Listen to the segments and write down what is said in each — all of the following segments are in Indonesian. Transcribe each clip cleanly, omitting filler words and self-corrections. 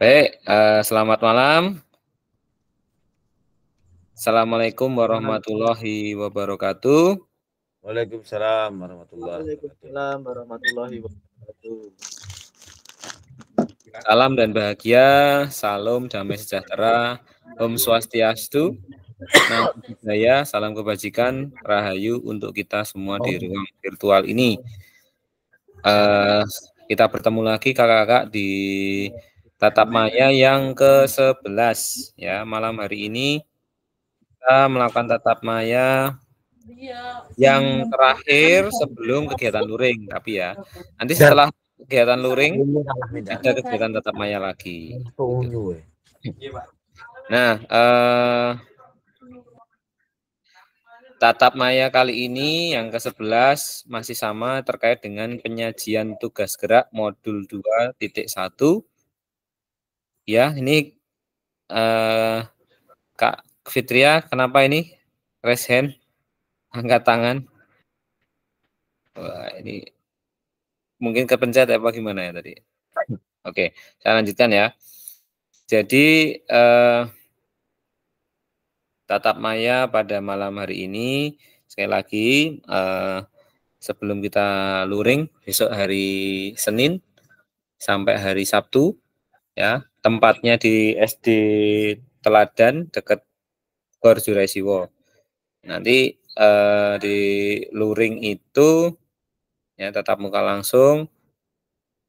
Baik, selamat malam. Assalamualaikum warahmatullahi wabarakatuh. Waalaikumsalam warahmatullahi wabarakatuh. Waalaikumsalam warahmatullahi wabarakatuh. Salam dan bahagia, salam damai sejahtera, Om Swastiastu, Namo Buddhaya, salam kebajikan, rahayu untuk kita semua di ruang virtual ini. Kita bertemu lagi kakak-kakak di tatap maya yang ke-11 ya. Malam hari ini kita melakukan tatap maya yang terakhir sebelum kegiatan luring, tapi ya nanti setelah kegiatan luring ada kegiatan tatap maya lagi. Nah, tatap maya kali ini yang ke-11 masih sama terkait dengan penyajian tugas gerak modul 2.1. Ya, ini Kak Fitria, kenapa ini raise hand, angkat tangan? Wah, ini mungkin kepencet apa gimana ya tadi? Oke, saya lanjutkan ya. Jadi tatap maya pada malam hari ini sekali lagi sebelum kita luring besok hari Senin sampai hari Sabtu ya, tempatnya di SD Teladan dekat Gor Juraisiwo. Nanti di luring itu ya tatap muka langsung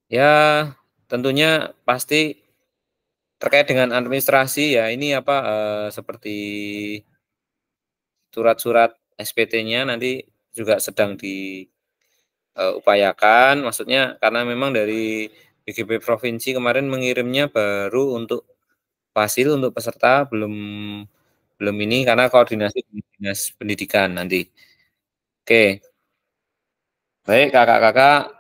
ya, tentunya pasti terkait dengan administrasi ya, ini apa seperti surat-surat SPT-nya nanti juga sedang diupayakan, maksudnya karena memang dari BGP provinsi kemarin mengirimnya baru untuk fasil untuk peserta, belum ini karena koordinasi dengan dinas pendidikan nanti. Oke, baik kakak-kakak,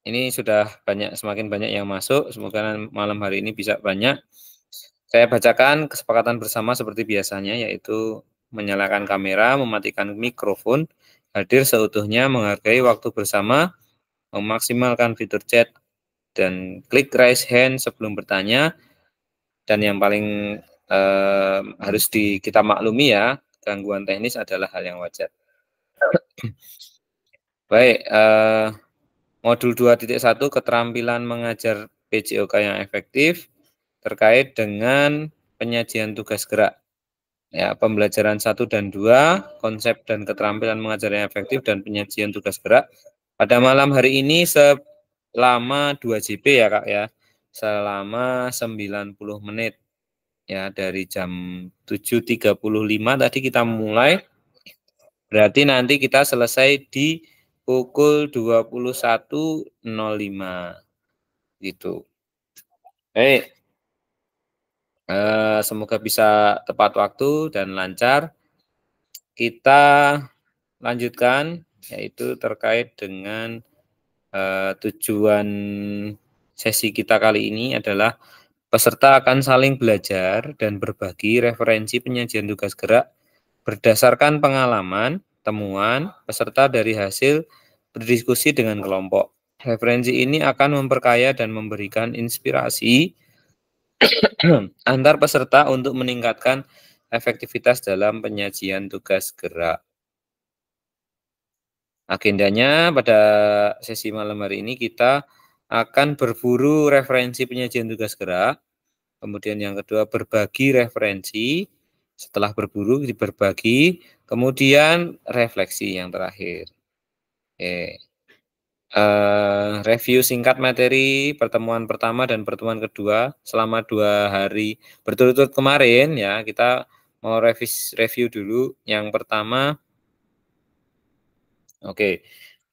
ini sudah semakin banyak yang masuk, semoga malam hari ini bisa banyak. Saya bacakan kesepakatan bersama seperti biasanya, yaitu menyalakan kamera, mematikan mikrofon, hadir seutuhnya, menghargai waktu bersama, memaksimalkan fitur chat, dan klik raise hand sebelum bertanya. Dan yang paling harus kita maklumi ya, gangguan teknis adalah hal yang wajar. Baik, modul 2.1 keterampilan mengajar PJOK yang efektif terkait dengan penyajian tugas gerak. Ya, pembelajaran 1 dan 2, konsep dan keterampilan mengajar yang efektif dan penyajian tugas gerak. Pada malam hari ini selama 2 JP ya Kak ya. Selama 90 menit. Ya, dari jam 7.35 tadi kita mulai. Berarti nanti kita selesai di pukul 21.05 gitu. Baik. Semoga bisa tepat waktu dan lancar. Kita lanjutkan, yaitu terkait dengan tujuan sesi kita kali ini adalah peserta akan saling belajar dan berbagi referensi penyajian tugas gerak berdasarkan pengalaman, temuan, peserta dari hasil berdiskusi dengan kelompok. Referensi ini akan memperkaya dan memberikan inspirasi antar peserta untuk meningkatkan efektivitas dalam penyajian tugas gerak. Agendanya pada sesi malam hari ini kita akan berburu referensi penyajian tugas gerak, kemudian yang kedua berbagi referensi, setelah berburu berbagi, kemudian refleksi yang terakhir. Oke. Review singkat materi pertemuan pertama dan pertemuan kedua selama 2 hari berturut-turut kemarin ya, kita mau review dulu. Yang pertama, oke,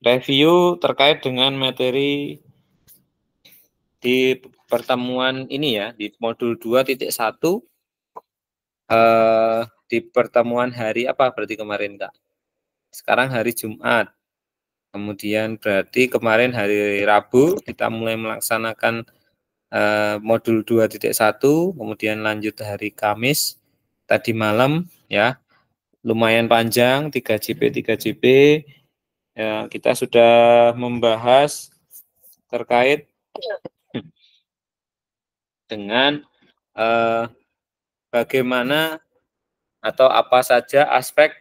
review terkait dengan materi di pertemuan ini ya, di modul 2.1 di pertemuan hari apa berarti kemarin Kak? Sekarang hari Jumat. Kemudian berarti kemarin hari Rabu kita mulai melaksanakan modul 2.1, kemudian lanjut hari Kamis tadi malam ya, lumayan panjang 3 JP ya, kita sudah membahas terkait dengan bagaimana atau apa saja aspek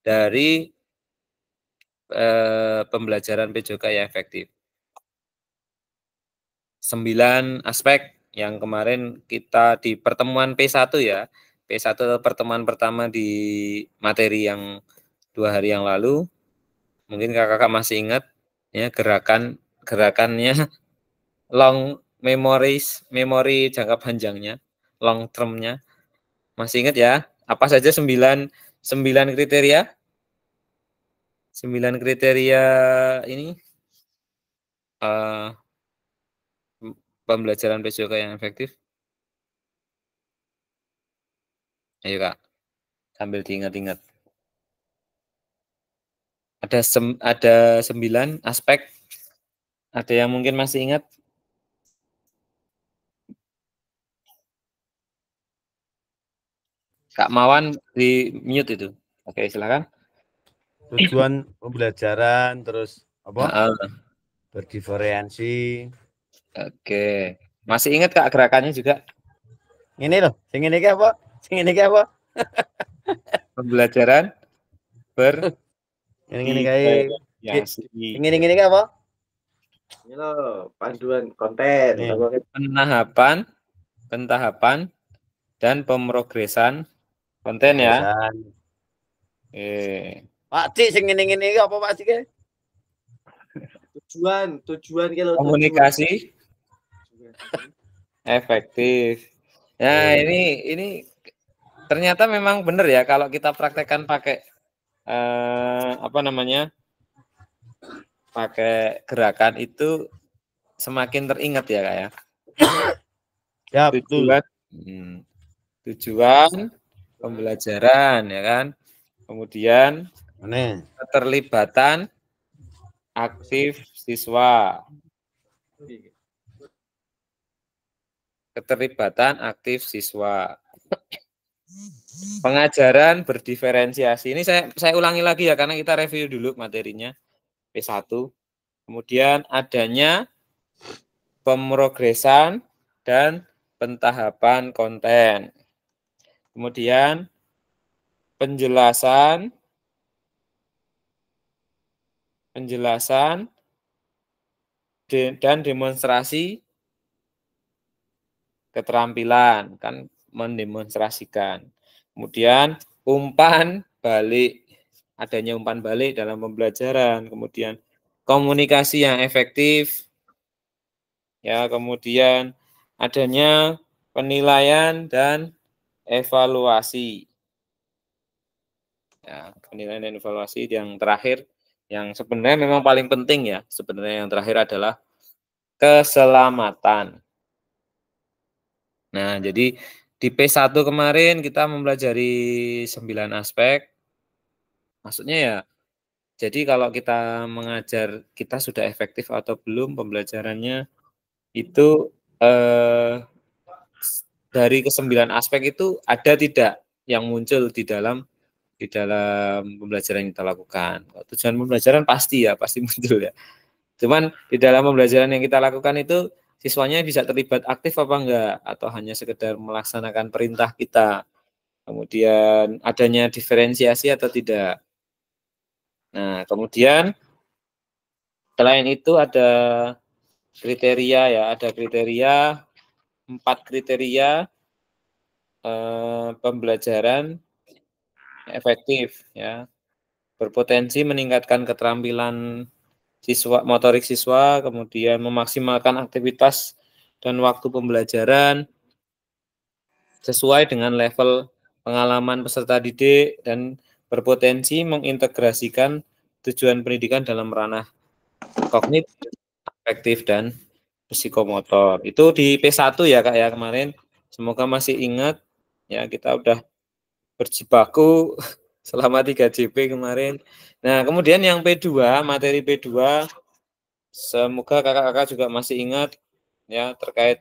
dari pembelajaran PJOK yang efektif. 9 aspek yang kemarin kita di pertemuan P1 ya. P1 pertemuan pertama di materi yang 2 hari yang lalu. Mungkin kakak masih ingat ya gerakannya long memori jangka panjangnya, long termnya. Masih ingat ya? Apa saja 9 kriteria? 9 kriteria ini pembelajaran PJOK yang efektif. Ayo Kak, sambil diingat-ingat. Ada 9 aspek. Ada yang mungkin masih ingat? Kak Mawan di mute itu. Oke, silakan. Tujuan pembelajaran terus apa? Nah, Berdiferensi. oke. Masih ingat Kak gerakannya juga? Ini loh, sing ini apa? Sing ini apa? Pembelajaran Ini kayak bervariasi. ini apa? Ini loh, panduan konten. Nih. Pentahapan dan pemrogresan konten ya. Pak Cik sing ini apa Pak Cik? Tujuan kalau Komunikasi efektif. Nah, ini ternyata memang benar ya kalau kita praktekkan pakai pakai gerakan itu semakin teringat ya Kak ya. Ya, betul. Tujuan pembelajaran ya kan. Kemudian keterlibatan aktif siswa. Keterlibatan aktif siswa. Pengajaran berdiferensiasi. Ini saya ulangi lagi ya karena kita review dulu materinya P1. Kemudian adanya pemrogresan dan pentahapan konten. Kemudian penjelasan dan demonstrasi keterampilan, kan mendemonstrasikan. Kemudian umpan balik, adanya umpan balik dalam pembelajaran. Kemudian komunikasi yang efektif, ya. Kemudian adanya penilaian dan evaluasi. Ya, penilaian dan evaluasi yang terakhir, yang sebenarnya memang paling penting ya. Sebenarnya yang terakhir adalah keselamatan. Nah, jadi di P1 kemarin kita mempelajari 9 aspek. Maksudnya ya, jadi kalau kita mengajar, kita sudah efektif atau belum pembelajarannya, itu dari ke-9 aspek itu ada tidak yang muncul di dalam pembelajaran yang kita lakukan. Tujuan pembelajaran pasti muncul ya. Cuman di dalam pembelajaran yang kita lakukan itu siswanya bisa terlibat aktif apa enggak, atau hanya sekedar melaksanakan perintah kita. Kemudian adanya diferensiasi atau tidak. Nah, kemudian selain itu ada kriteria ya, ada kriteria 4 kriteria pembelajaran efektif ya. Berpotensi meningkatkan keterampilan siswa, motorik siswa, kemudian memaksimalkan aktivitas dan waktu pembelajaran sesuai dengan level pengalaman peserta didik, dan berpotensi mengintegrasikan tujuan pendidikan dalam ranah kognitif, afektif, dan psikomotor. Itu di P1 ya Kak ya kemarin. Semoga masih ingat ya, kita udah berjibaku selama 3 JP kemarin. Nah, kemudian yang P2, materi P2, semoga kakak-kakak juga masih ingat ya, terkait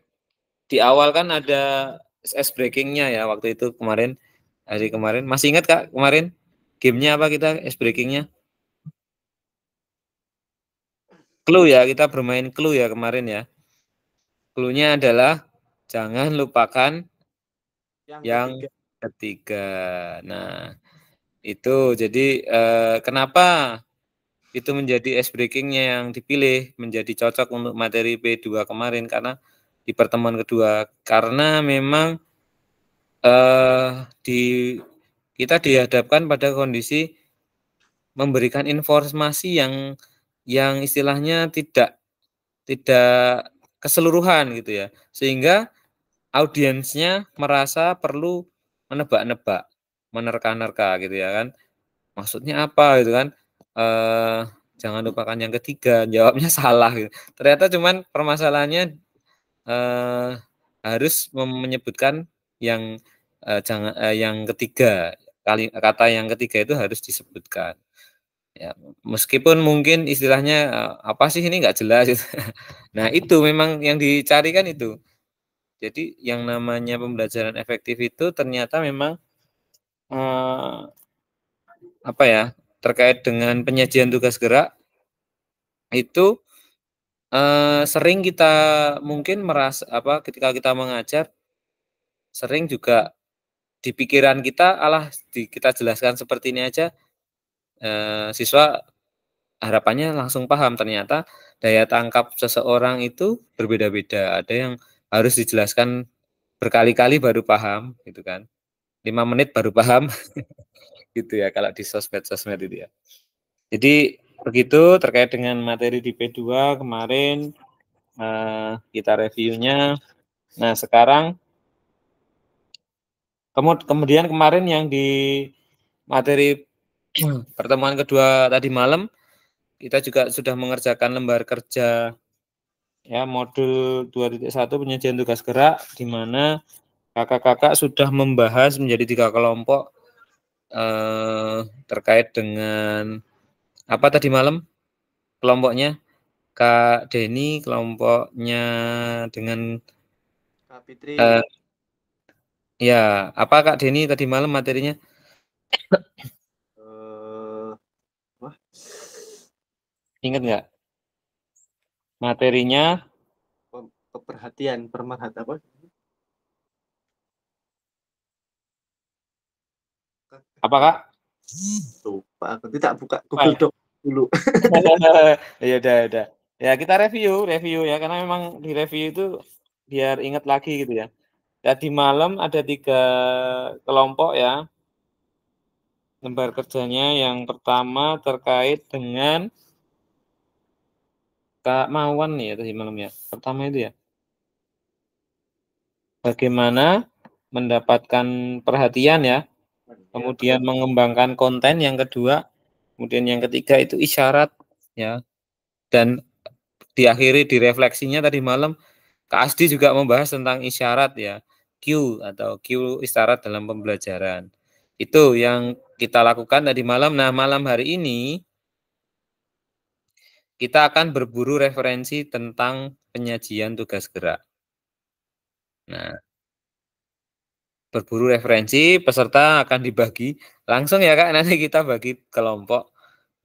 di awal kan ada ice breaking-nya ya waktu itu kemarin, hari kemarin. Masih ingat Kak kemarin gamenya apa kita ice breaking-nya? Clue ya, kita bermain clue ya kemarin ya. clue-nya adalah jangan lupakan yang ketiga. ketiga. Nah, itu jadi kenapa itu menjadi ice breaking-nya yang dipilih menjadi cocok untuk materi P2 kemarin karena di pertemuan kedua karena memang kita dihadapkan pada kondisi memberikan informasi yang istilahnya tidak keseluruhan gitu ya sehingga audiensnya merasa perlu menebak-nebak menerka-nerka gitu ya kan maksudnya apa gitu kan jangan lupakan yang ketiga jawabnya salah gitu. Ternyata cuman permasalahannya harus menyebutkan yang yang ketiga kata yang ketiga itu harus disebutkan ya meskipun mungkin istilahnya apa sih ini nggak jelas gitu. Nah itu memang yang dicari kan itu jadi yang namanya pembelajaran efektif itu ternyata memang apa ya terkait dengan penyajian tugas gerak itu sering kita mungkin merasa apa ketika kita mengajar sering juga di pikiran kita kita jelaskan seperti ini aja siswa harapannya langsung paham ternyata daya tangkap seseorang itu berbeda-beda ada yang harus dijelaskan berkali-kali baru paham gitu kan 5 menit baru paham gitu ya kalau di sosmed itu ya jadi begitu terkait dengan materi di P2 kemarin kita reviewnya nah sekarang kemudian kemarin yang di materi pertemuan kedua tadi malam kita juga sudah mengerjakan lembar kerja ya modul 2.1 penyajian tugas gerak di mana kakak-kakak sudah membahas menjadi 3 kelompok terkait dengan apa tadi malam kelompoknya Kak Denny kelompoknya dengan Kak Fitri. ya apa Kak Denny tadi malam materinya Wah, ingat nggak materinya keperhatian pemerhati apa? apa Kak? Lupa, aku tidak buka Apa Google ya? Doc dulu. Ya udah. Ya kita review ya karena memang di review itu biar ingat lagi gitu ya. Tadi malam ada 3 kelompok ya. Lembar kerjanya yang pertama terkait dengan Kak Mawan nih ya tadi malam ya. Pertama itu ya. Bagaimana mendapatkan perhatian ya. Kemudian mengembangkan konten yang kedua. Kemudian yang ketiga itu isyarat ya. Dan diakhiri di refleksinya tadi malam Kak Asdi juga membahas tentang isyarat ya, Q atau Q isyarat dalam pembelajaran. Itu yang kita lakukan tadi malam. Nah, malam hari ini kita akan berburu referensi tentang penyajian tugas gerak. Nah, berburu referensi peserta akan dibagi langsung ya Kak, nanti kita bagi kelompok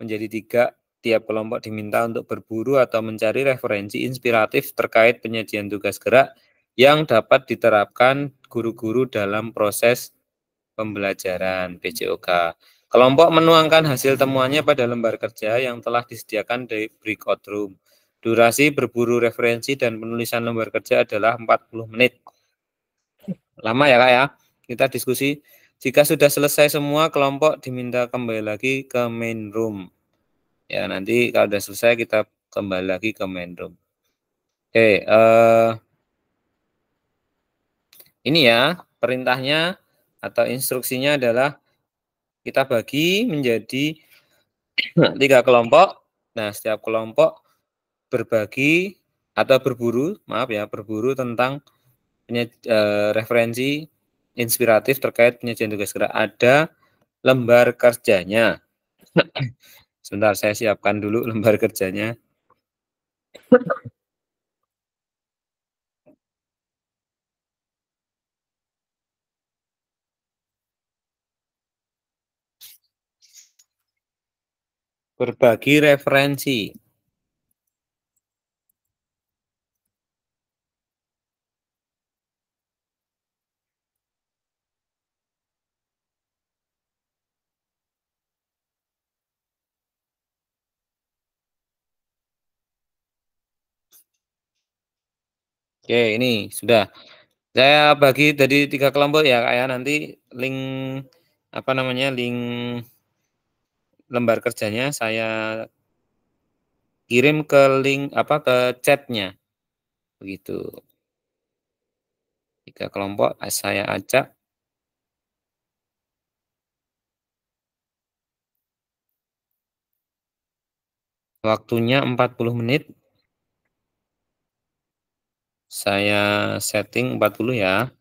menjadi 3. Tiap kelompok diminta untuk berburu atau mencari referensi inspiratif terkait penyajian tugas gerak yang dapat diterapkan guru-guru dalam proses pembelajaran PJOK. Kelompok menuangkan hasil temuannya pada lembar kerja yang telah disediakan di breakout room. Durasi berburu referensi dan penulisan lembar kerja adalah 40 menit. Lama ya Kak ya, kita diskusi. Jika sudah selesai semua, kelompok diminta kembali lagi ke main room. Ya, nanti kalau sudah selesai kita kembali lagi ke main room. Oke, ini ya perintahnya atau instruksinya adalah kita bagi menjadi 3 kelompok. Nah, setiap kelompok berbagi atau berburu, maaf ya, berburu tentang referensi inspiratif terkait penyajian tugas gerak. Ada lembar kerjanya. Sebentar, saya siapkan dulu lembar kerjanya. Berbagi referensi. Oke, ini sudah. Saya bagi jadi 3 kelompok ya, Kak, ya. Nanti link apa namanya, link lembar kerjanya saya kirim ke link apa, ke chat-nya. Begitu. 3 kelompok saya acak. Waktunya 40 menit. Saya setting 40 ya.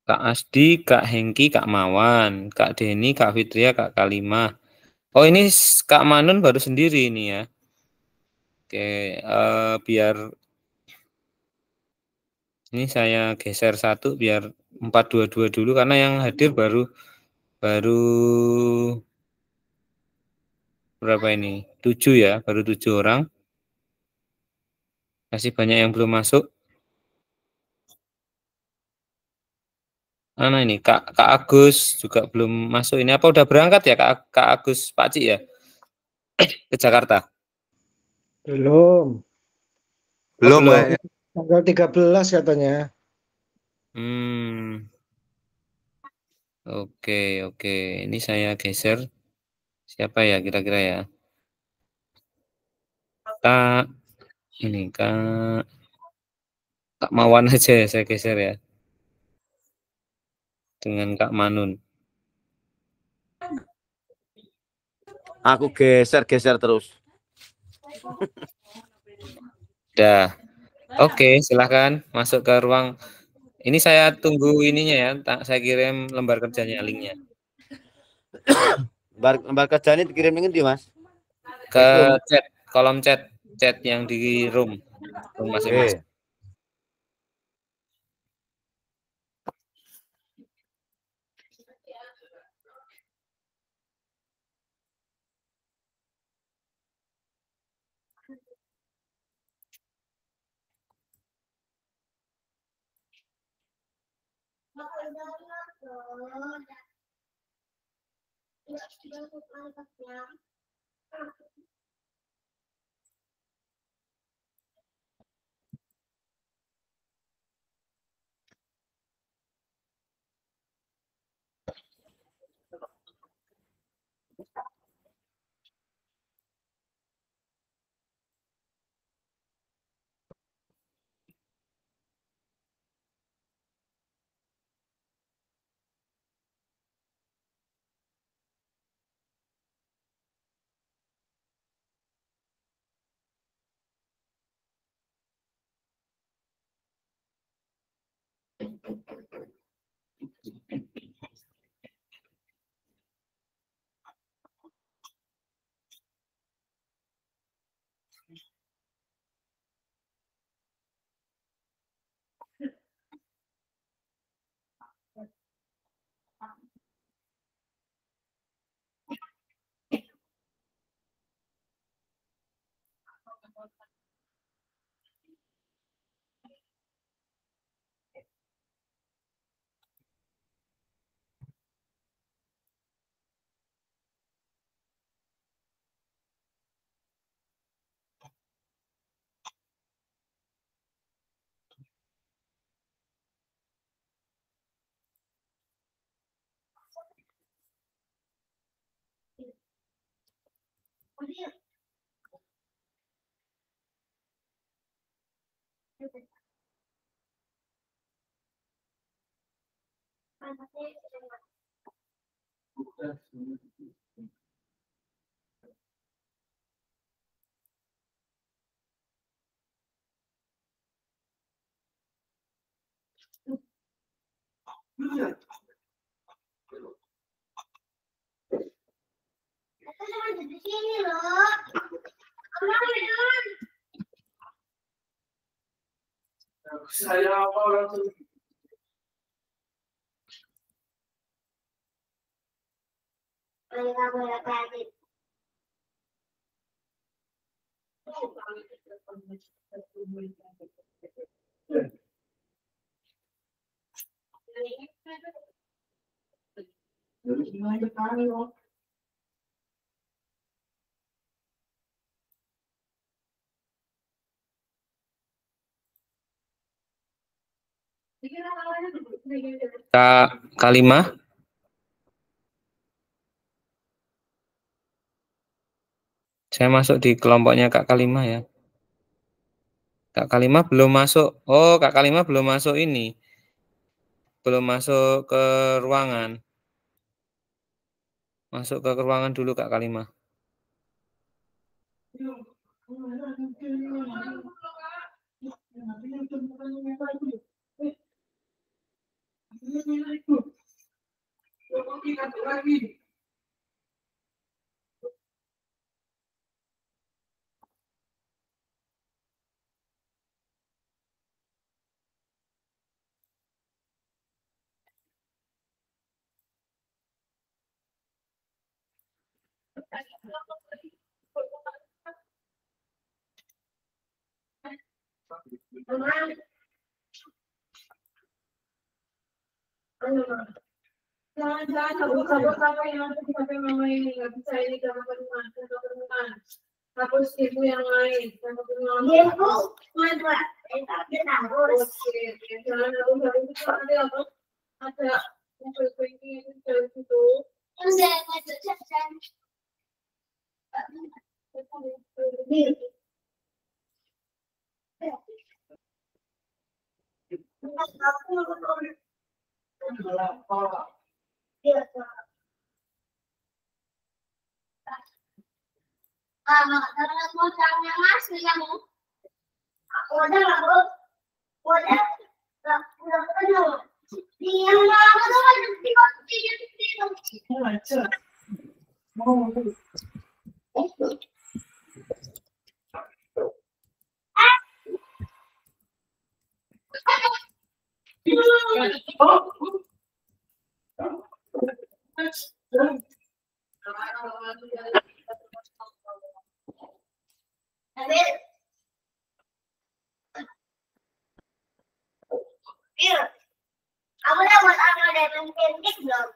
Kak Asdi, Kak Hengki, Kak Mawan, Kak Deni, Kak Fitria, Kak Kalimah. Oh, ini Kak Manun baru sendiri ini ya. Oke, biar ini saya geser satu biar 422 dulu karena yang hadir baru berapa ini? 7 ya, baru 7 orang. Masih banyak yang belum masuk. Mana ini Kak Agus juga belum masuk. Ini apa udah berangkat ya Kak Agus Pak Cik ya ke Jakarta? Belum. Belum. Tanggal 13 katanya. Oke, oke. Ini saya geser. Siapa ya kira-kira ya? Ini Kak Mawan aja ya saya geser ya. Dengan Kak Manun. Aku geser terus. Dah. Oke, silahkan masuk ke ruang. Ini saya tunggu ininya ya. Saya kirim lembar kerjanya, linknya. Lembar kerjaan ini dikirim di Mas? Ke chat, kolom chat yang di room masing-masing. K5. Saya masuk di kelompoknya KK5 ya. KK5 belum masuk. Oh, KK5 belum masuk ini. Belum masuk ke ruangan. Masuk ke ruangan dulu KK5. Jangan-jangan kabur-kabur kamu yang ada di HP mama ini nggak bisa ini karena teman. Hapus ibu yang lain. Ibu, mana? Tapi harus. Jangan harus itu ada apa? Ada muncul ini dari situ. Udah masuk jajan. Karena mau caranya mas kamu. Udah lah bu, udah penuh. Dia mau tuh di kunci. Aku dapat anak dari penting belum?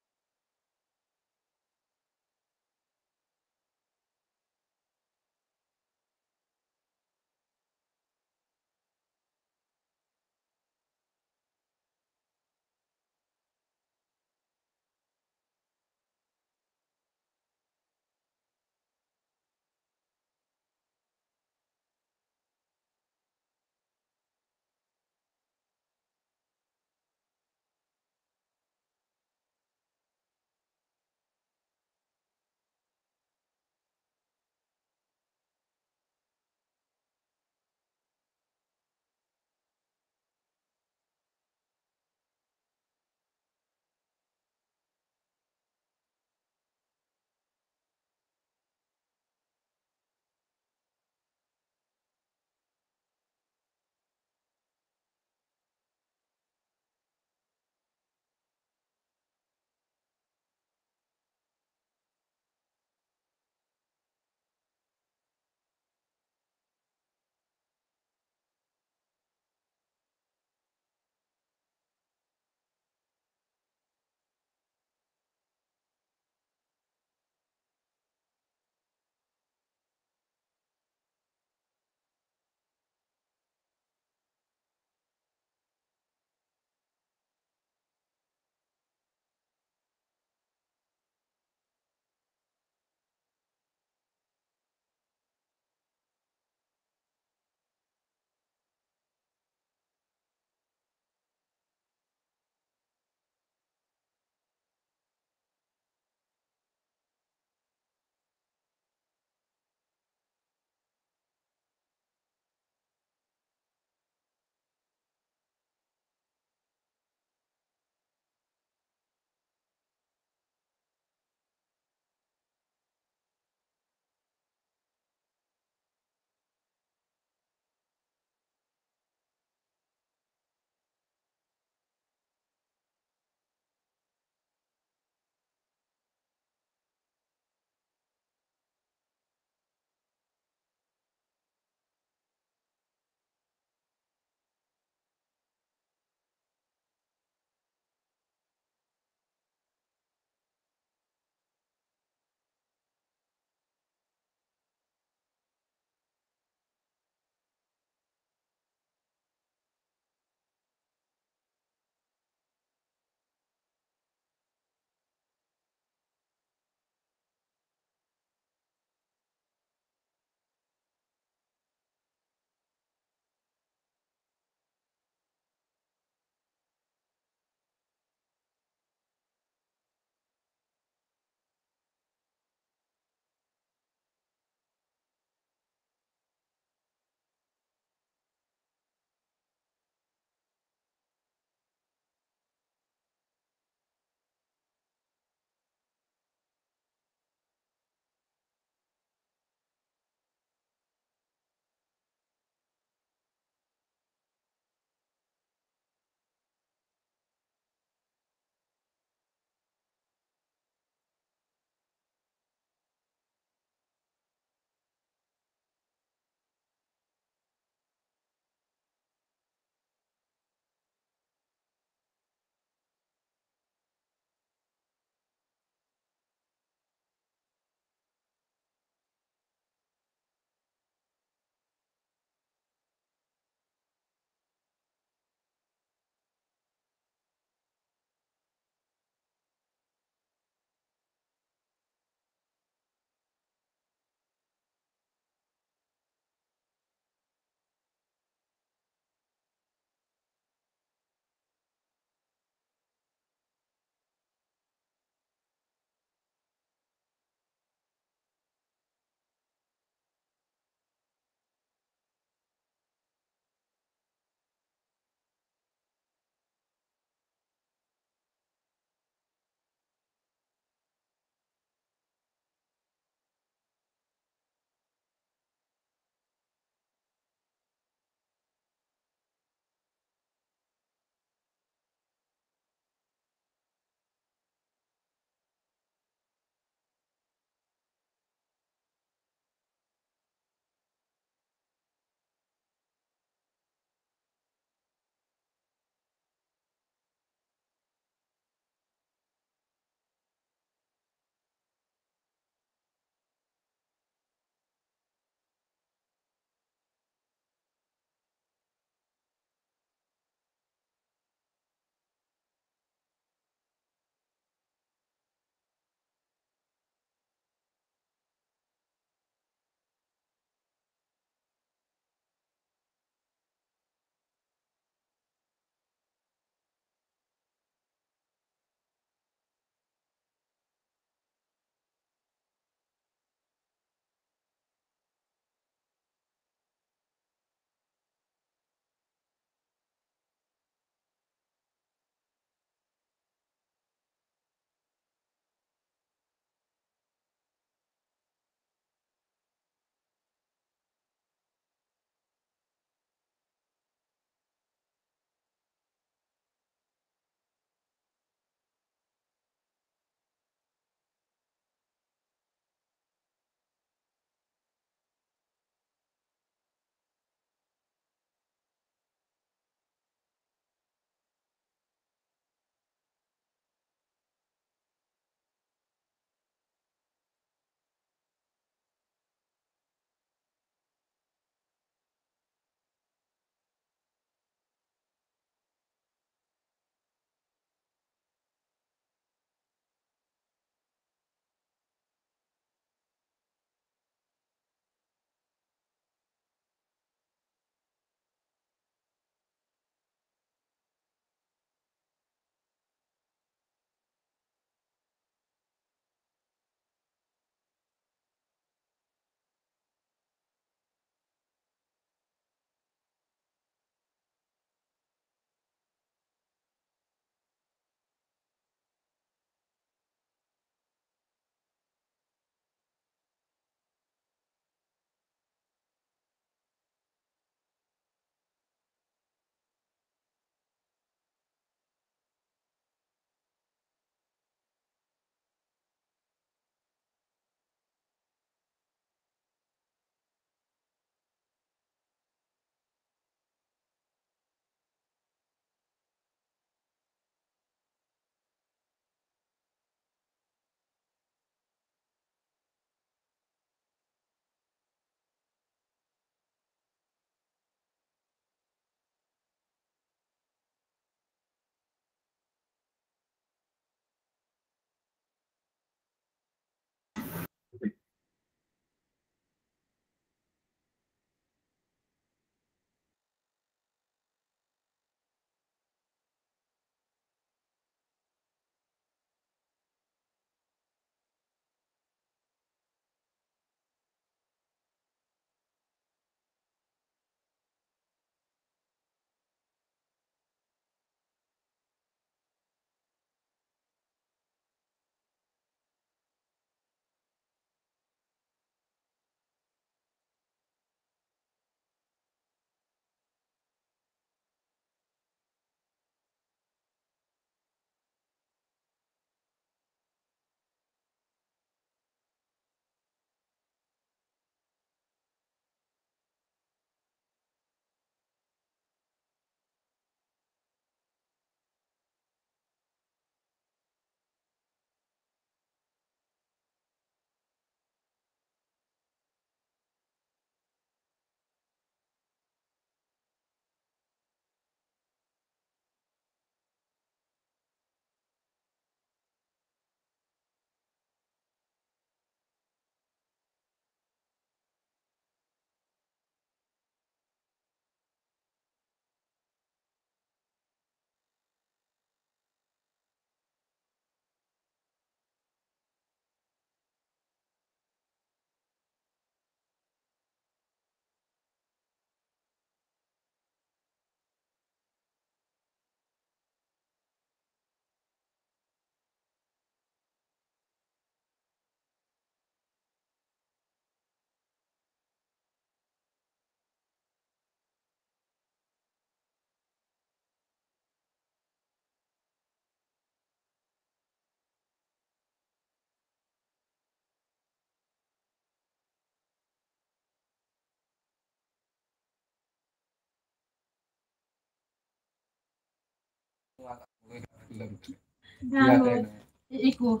Iku.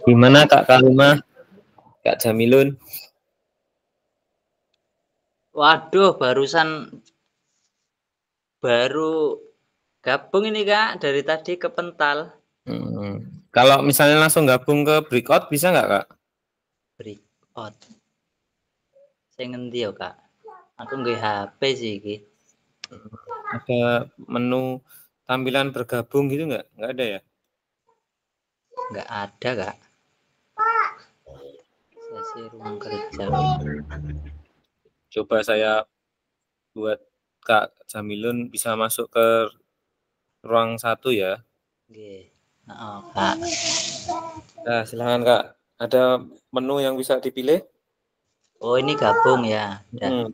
Gimana Kak Kalima, Kak Jamilun? Waduh, baru gabung ini Kak, dari tadi kepental. Kalau misalnya langsung gabung ke breakout bisa nggak Kak? Breakout. Saya ngendi ya Kak? Aku nggak HP sih iki. Ada menu tampilan bergabung gitu nggak? Nggak ada ya? Nggak ada Kak. Sesi ruang kerja. Coba saya buat Kak Jamilun bisa masuk ke ruang 1 ya. Nggih. Kak. Nah, silakan Kak. Ada menu yang bisa dipilih? Oh, ini gabung ya. Udah.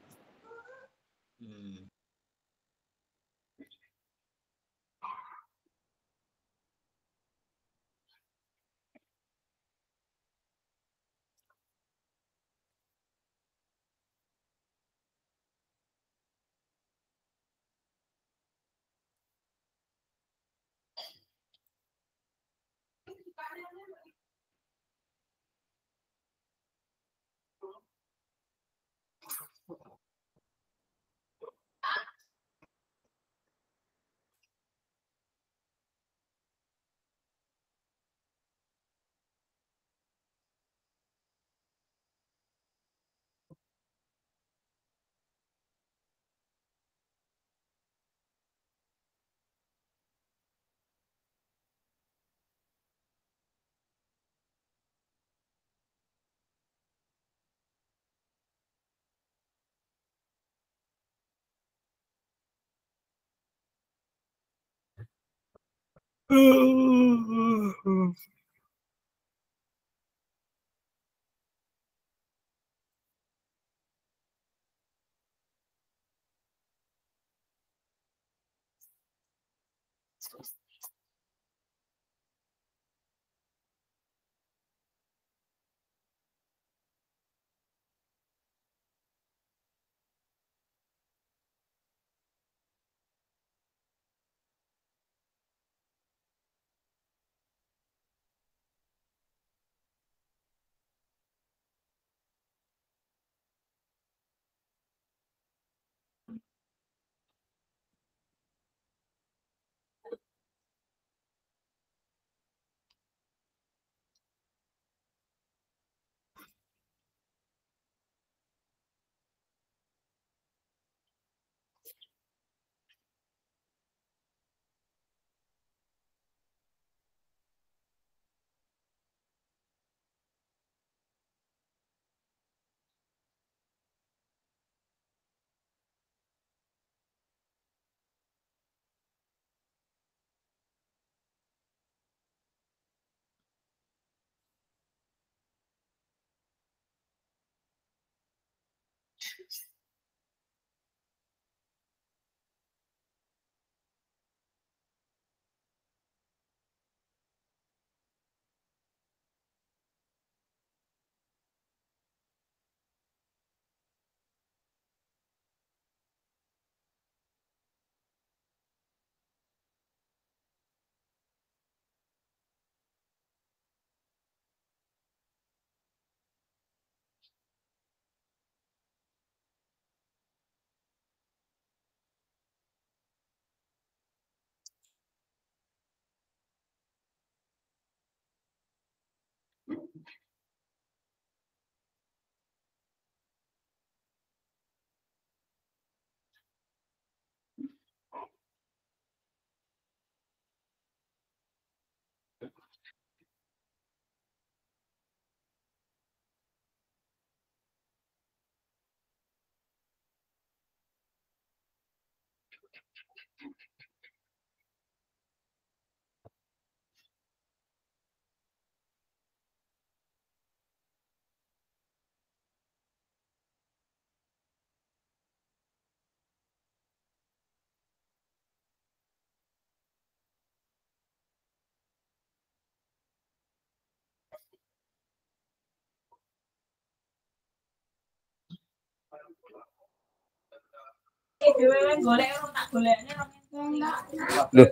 Loh,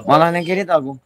malah neng kiri aku.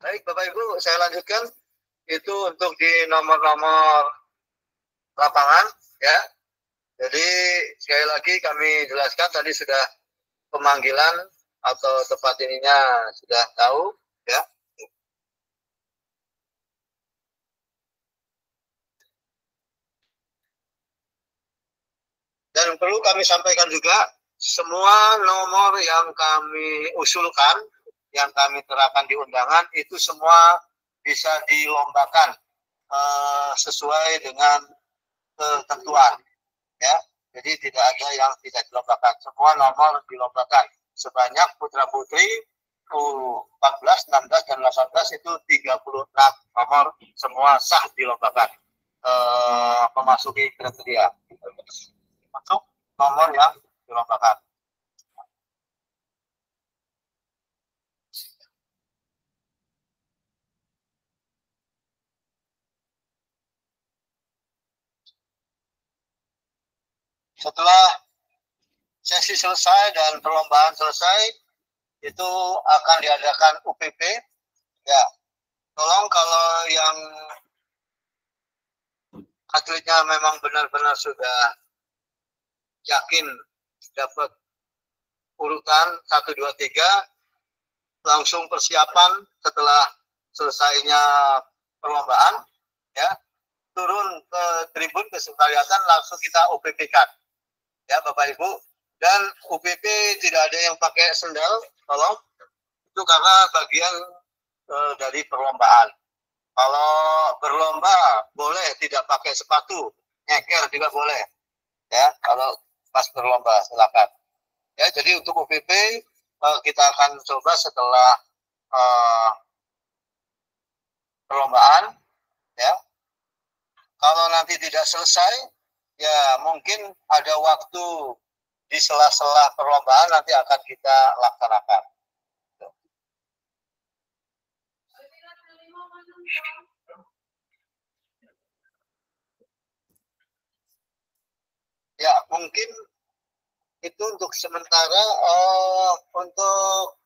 Baik, Bapak Ibu, saya lanjutkan. Itu untuk di nomor-nomor lapangan, ya. Jadi sekali lagi kami jelaskan tadi sudah pemanggilan atau tempat ininya sudah tahu, ya. Dan perlu kami sampaikan juga, semua nomor yang kami usulkan, yang kami terapkan di undangan, itu semua bisa dilombakan sesuai dengan ketentuan. Ya, jadi tidak ada yang tidak dilombakan. Semua nomor dilombakan. Sebanyak putra-putri U14, 16, dan 18 itu 36 nomor semua sah dilombakan. Memasuki kriteria. Masuk nomor yang dilombakan. Setelah sesi selesai dan perlombaan selesai, itu akan diadakan UPP. Ya, tolong kalau yang atletnya memang benar-benar sudah yakin dapat urutan 1, 2, 3, langsung persiapan setelah selesainya perlombaan, ya, turun ke tribun kesekaliatan langsung kita UPP-kan. Ya, Bapak Ibu, dan UPP tidak ada yang pakai sendal, tolong, itu karena bagian dari perlombaan. Kalau berlomba boleh tidak pakai sepatu, nyeker juga boleh, ya, kalau pas berlomba silakan. Ya, jadi untuk UPP kita akan coba setelah perlombaan, ya. Kalau nanti tidak selesai, ya mungkin ada waktu di sela-sela perlombaan nanti akan kita laksanakan. Ya, mungkin itu untuk sementara. Untuk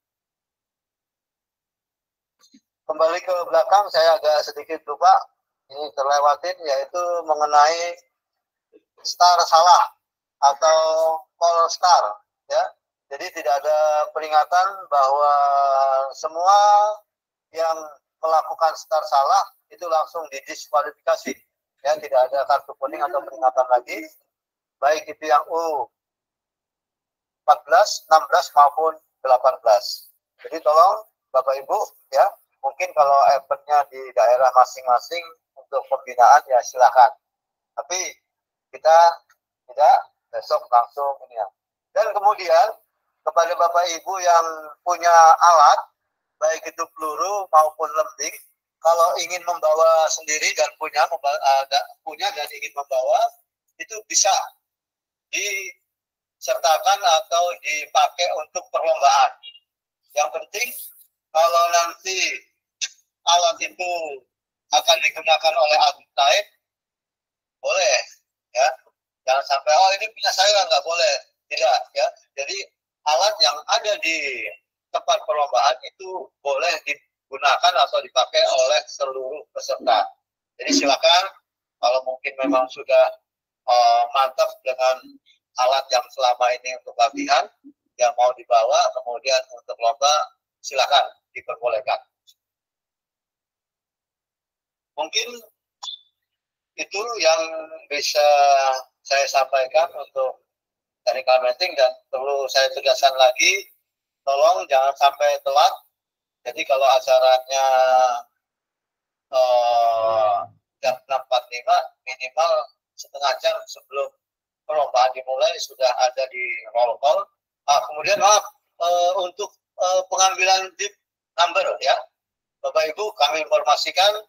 kembali ke belakang, saya agak sedikit lupa, ini terlewatin, yaitu mengenai star salah atau call star, ya. Jadi tidak ada peringatan bahwa semua yang melakukan star salah itu langsung didiskualifikasi, ya. Tidak ada kartu kuning atau peringatan lagi, baik itu yang U14, 16 maupun 18. Jadi tolong Bapak Ibu, ya, mungkin kalau eventnya di daerah masing-masing untuk pembinaan ya silakan. Tapi kita tidak besok langsung ini ya. Dan kemudian kepada Bapak Ibu yang punya alat, baik itu peluru maupun lembing, kalau ingin membawa sendiri dan punya dan ingin membawa, itu bisa disertakan atau dipakai untuk perlombaan. Yang penting kalau nanti alat itu akan digunakan oleh atlet lain, boleh, ya. Jangan sampai ini punya saya, nggak boleh, tidak, ya. Jadi alat yang ada di tempat perlombaan itu boleh digunakan atau dipakai oleh seluruh peserta. Jadi silakan kalau mungkin memang sudah mantap dengan alat yang selama ini untuk latihan, yang mau dibawa kemudian untuk lomba, silakan diperbolehkan. Mungkin itu yang bisa saya sampaikan untuk technical meeting, dan perlu saya tegaskan lagi, tolong jangan sampai telat. Jadi kalau acaranya jam 6.45, minimal setengah jam sebelum perlombaan dimulai sudah ada di roll call. Kemudian untuk pengambilan bib number, ya, Bapak Ibu, kami informasikan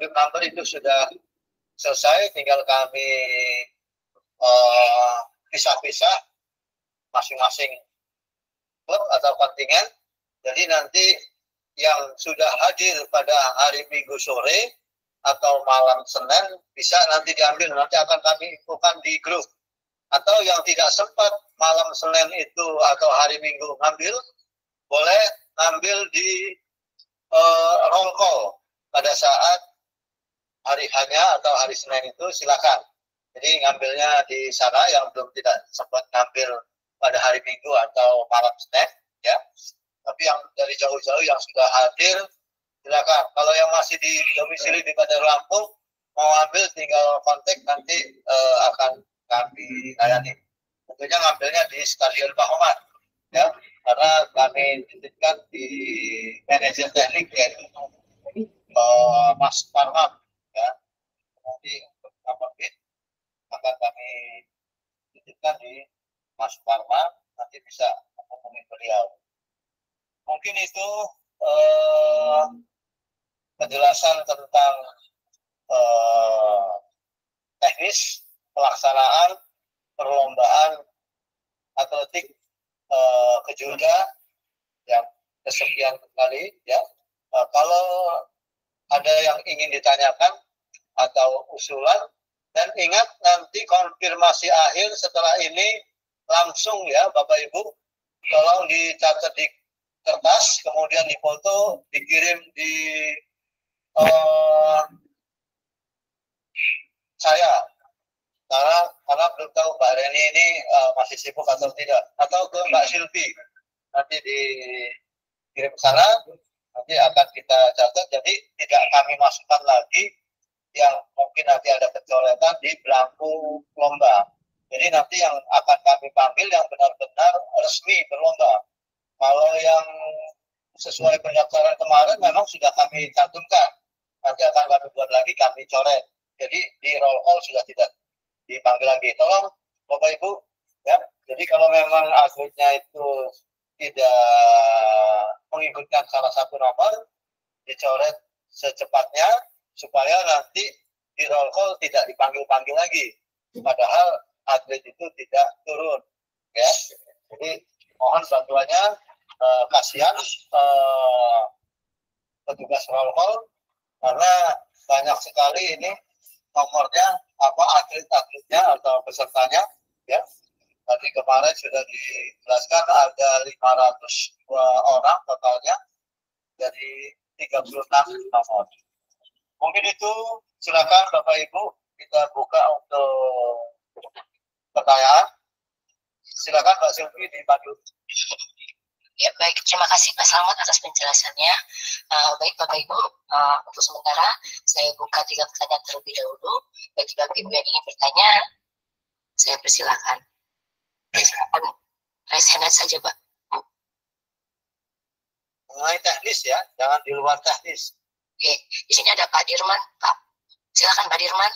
bib number itu sudah selesai, tinggal kami pisah-pisah masing-masing klub atau kontingen. Jadi nanti yang sudah hadir pada hari Minggu sore atau malam Senin bisa nanti diambil, nanti akan kami infokan di grup. Atau yang tidak sempat malam Senin itu atau hari Minggu ngambil, boleh ngambil di roll call pada saat hari hanya atau hari Senin itu, silakan. Jadi ngambilnya di sana yang belum tidak sempat ngambil pada hari Minggu atau malam Senin, ya. Tapi yang dari jauh-jauh yang sudah hadir, silakan. Kalau yang masih di domisili di Bandar Lampung mau ambil, tinggal kontak, nanti akan kami layani. Tentunya ngambilnya di Stadion Pak Omar, ya, karena kami titipkan di manajer teknik, yaitu Mas Parman, ya. Nanti untuk nomor bid akan kami titipkan di Mas Parman, nanti bisa menghubungi beliau. Mungkin itu penjelasan tentang teknis pelaksanaan perlombaan atletik kejurga yang kesekian kali, ya. Kalau ada yang ingin ditanyakan atau usulan, dan ingat nanti konfirmasi akhir setelah ini langsung, ya Bapak Ibu, tolong dicatat di kertas, kemudian difoto, dikirim di saya, karena belum tahu Mbak Reni ini masih sibuk atau tidak, atau ke Mbak Silvi, nanti dikirim ke sana, nanti akan kita catat. Jadi tidak kami masukkan lagi yang mungkin nanti ada kecoretan di belangku lomba. Jadi nanti yang akan kami panggil yang benar-benar resmi berlomba. Kalau yang sesuai pendaftaran kemarin memang sudah kami cantumkan, nanti akan kami buat lagi, kami coret. Jadi di roll call sudah tidak dipanggil lagi. Tolong Bapak Ibu Ya, jadi kalau memang atletnya itu tidak mengikutkan salah satu nomor, dicoret secepatnya supaya nanti di roll call tidak dipanggil-panggil lagi. Padahal atlet itu tidak turun. Ya, jadi mohon bantuannya, kasihan petugas roll call karena banyak sekali ini nomornya atlet-atletnya atau pesertanya, ya. Tadi kemarin sudah dijelaskan ada 502 orang totalnya dari 36 nomor. Mungkin itu, silakan Bapak Ibu, kita buka untuk pertanyaan. Silakan Mbak Silvi dipandu. Ya, baik. Terima kasih Pak Selamat atas penjelasannya. Baik Bapak Ibu, untuk sementara saya buka 3 pertanyaan terlebih dahulu. Bagi Bapak Ibu yang ingin bertanya, saya persilakan. Raise hand saja, Pak. Mengenai teknis ya, jangan di luar teknis. Oke, di sini ada Pak Dirman, Pak. Silakan Pak Dirman.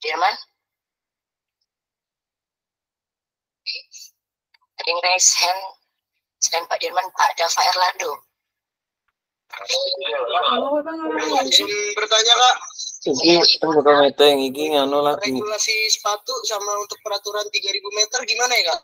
Dirman. Oke. Ada yang raise hand selain Pak Dirman, Pak Dava Erlando. Bertanya Kak. Iki buka meeting iki nganu lagi. Regulasi sepatu sama untuk peraturan 3000 meter gimana ya Kak?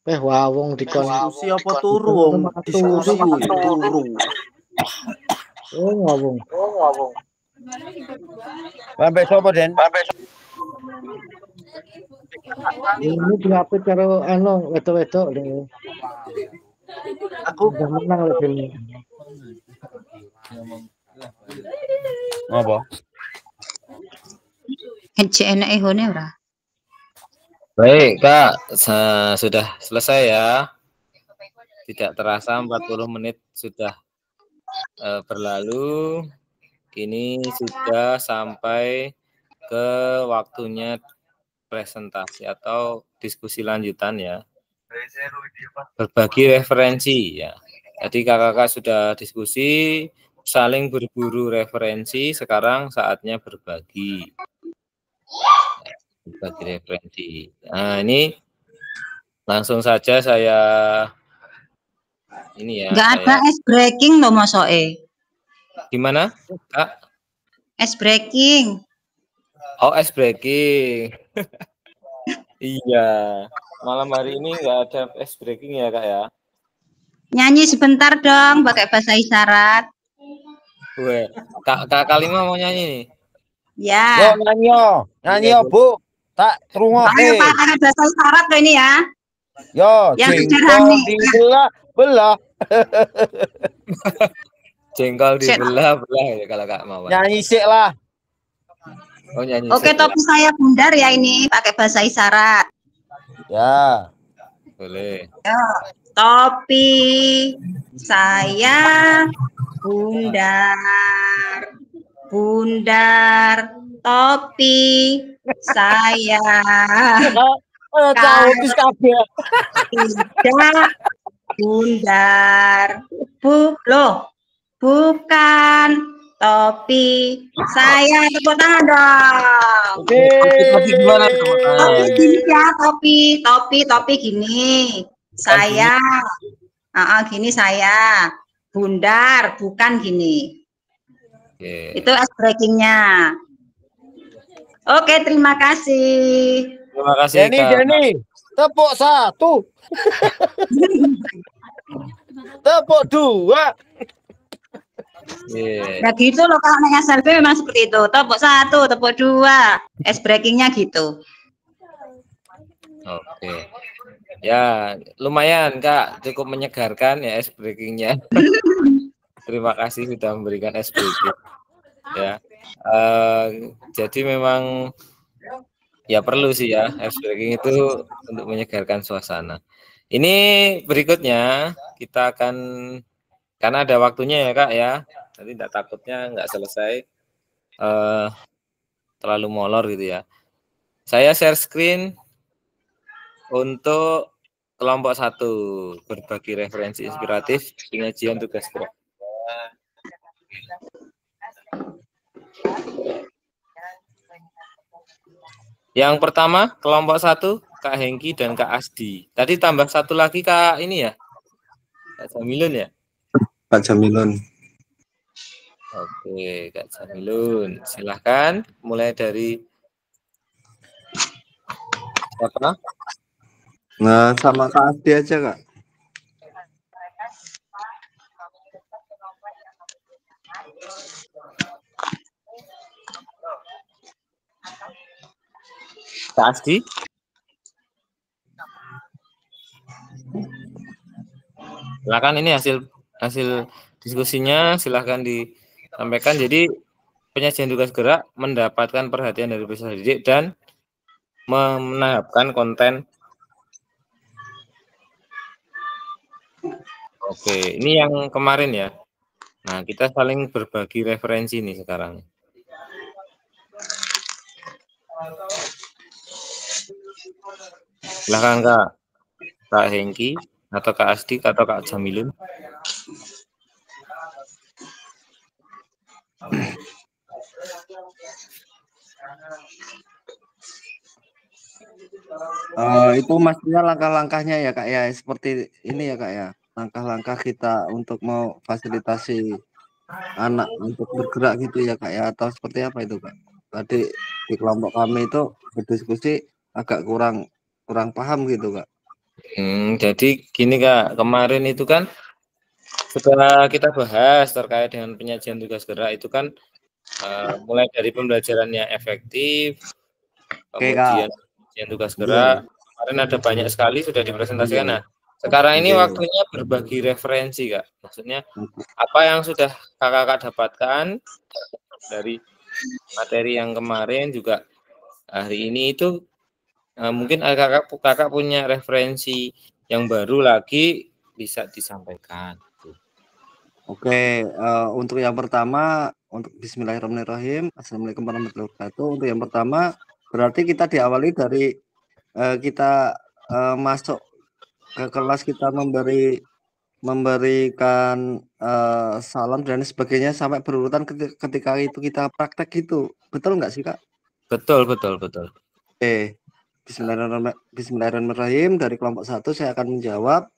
Wawong dikon Diskusi apa turu wong? Diskusi turu. ngawung. Sampai sopo Den? Ini diapit karo anu wedok-wedok lho. Aku Udah menang lho ini. Apa? Hece enake hone ora? Baik, Kak. Sudah selesai ya. Tidak terasa 40 menit sudah berlalu. Ini sudah sampai ke waktunya presentasi atau diskusi lanjutan ya. Berbagi referensi ya. Jadi kakak-kakak sudah diskusi, saling berburu referensi, sekarang saatnya berbagi. Berbagi referensi. Nah, ini langsung saja saya ini ya. Enggak ada ice breaking loh mosoke. Gimana, Kak? Ice breaking. Oh, ice breaking. Iya. Malam hari ini nggak ada ice breaking ya, Kak ya? Nyanyi sebentar dong pakai bahasa isyarat. Weh, Kak Kalima mau nyanyi nih? Ya. Yo nyanyi Bu. Tak rungokke. Ayo pakai bahasa isyarat loh ini ya. Yo, Yang jengkol dibelah-belah. Jengkol dibelah-belah ya kalau Kak mau. Nyanyi sik lah. Oh, nyanyi. Oke, topi saya bundar ya ini pakai bahasa isyarat. Ya. Boleh. Ya. Topi saya bundar. Bundar topi saya. Tidak bundar. Bukan topi saya. Tepuk tangan dong. Topi gimana? Topi gini ya, topi gini. Saya. Gini saya. Bundar, bukan gini. Itu ice breakingnya. Oke, terima kasih. Terima kasih, Kak. Denny, tepuk 1. Tepuk 2. Nah gitu loh kalau naik SLB memang seperti itu. Tepuk 1, tepuk 2. Ice breakingnya gitu. Oke. Ya, lumayan Kak, cukup menyegarkan ya ice breakingnya. Terima kasih sudah memberikan ice breaking. Ya, jadi memang ya perlu sih ya ice breaking itu untuk menyegarkan suasana. Ini berikutnya kita akan, karena ada waktunya ya Kak ya, nanti tidak takutnya nggak selesai terlalu molor gitu ya. Saya share screen untuk kelompok 1, berbagi referensi inspiratif penyajian tugas kelompok. Yang pertama kelompok 1 Kak Hengki dan Kak Asdi. Tadi tambah satu lagi Kak ini ya, Kak Jamilun ya. Kak Jamilun. Oke, Kak Jamilun, silahkan mulai dari siapa? Nah, sama Kak Asdi aja Kak. Kak Asdi. Silakan, ini hasil diskusinya, silahkan disampaikan. Jadi penyajian tugas gerak mendapatkan perhatian dari peserta didik dan menambahkan konten. Oke, ini yang kemarin ya. Nah, kita saling berbagi referensi nih sekarang. Silahkan Kak Hengki atau Kak Asdi atau Kak Jamilun. Itu maksudnya langkah-langkahnya ya Kak ya, seperti ini ya Kak ya, langkah-langkah kita untuk mau fasilitasi anak untuk bergerak gitu ya Kak ya, atau seperti apa itu Kak? Tadi di kelompok kami itu berdiskusi agak kurang paham gitu Kak. Jadi gini Kak, kemarin itu kan setelah kita bahas terkait dengan penyajian tugas gerak itu kan mulai dari pembelajaran yang efektif, kemudian penyajian tugas gerak, kemarin ada banyak sekali sudah dipresentasikan. Nah, sekarang ini waktunya berbagi referensi Kak. Maksudnya apa yang sudah kakak dapatkan dari materi yang kemarin juga hari ini itu mungkin kakak punya referensi yang baru lagi bisa disampaikan. Oke, untuk yang pertama, untuk Bismillahirrahmanirrahim, Assalamualaikum warahmatullahi wabarakatuh. Untuk yang pertama, berarti kita diawali dari kita masuk ke kelas, kita memberikan salam dan sebagainya sampai berurutan ketika itu kita praktek gitu. Betul nggak sih Kak? Betul. Oke, Bismillahirrahmanirrahim. Dari kelompok 1 saya akan menjawab.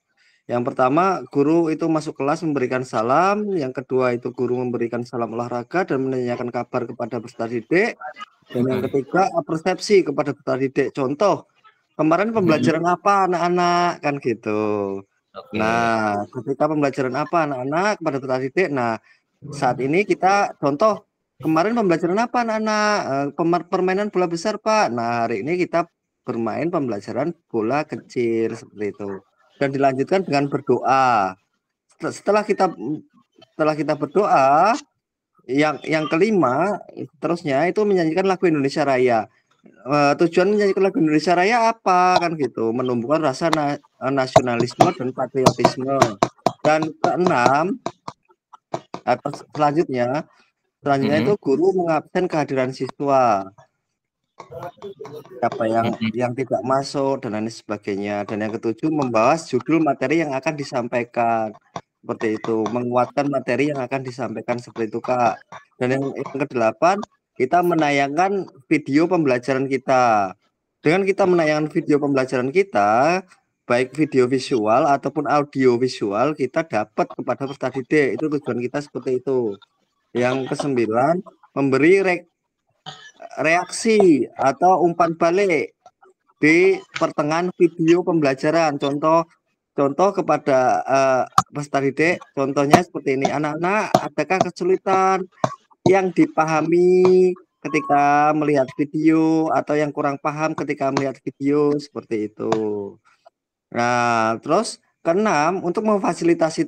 Yang pertama, guru itu masuk kelas memberikan salam. Yang kedua itu guru memberikan salam olahraga dan menanyakan kabar kepada peserta didik. Dan yang ketiga, persepsi kepada peserta didik. Contoh, kemarin pembelajaran apa anak-anak, kan gitu. Nah, ketika pembelajaran apa anak-anak kepada peserta didik. Nah, saat ini kita contoh, kemarin pembelajaran apa anak-anak? Permainan bola besar Pak. Nah, hari ini kita bermain pembelajaran bola kecil seperti itu. Dan dilanjutkan dengan berdoa. Setelah kita berdoa, yang kelima terusnya itu menyanyikan lagu Indonesia Raya. Tujuan menyanyikan lagu Indonesia Raya apa, kan gitu, menumbuhkan rasa nasionalisme dan patriotisme. Dan keenam, atau selanjutnya itu guru mengabsen kehadiran siswa, apa yang tidak masuk dan lain sebagainya. Dan yang ketujuh, membahas judul materi yang akan disampaikan, seperti itu, menguatkan materi yang akan disampaikan, seperti itu Kak. Dan yang kedelapan, kita menayangkan video pembelajaran kita. Dengan kita menayangkan video pembelajaran kita, baik video visual ataupun audio visual, kita dapat kepada peserta didik. Itu tujuan kita seperti itu. Yang kesembilan, memberi reaksi atau umpan balik di pertengahan video pembelajaran. Contoh kepada peserta didik, contohnya seperti ini. Anak-anak, adakah kesulitan yang dipahami ketika melihat video atau yang kurang paham ketika melihat video, seperti itu. Nah, terus keenam, untuk memfasilitasi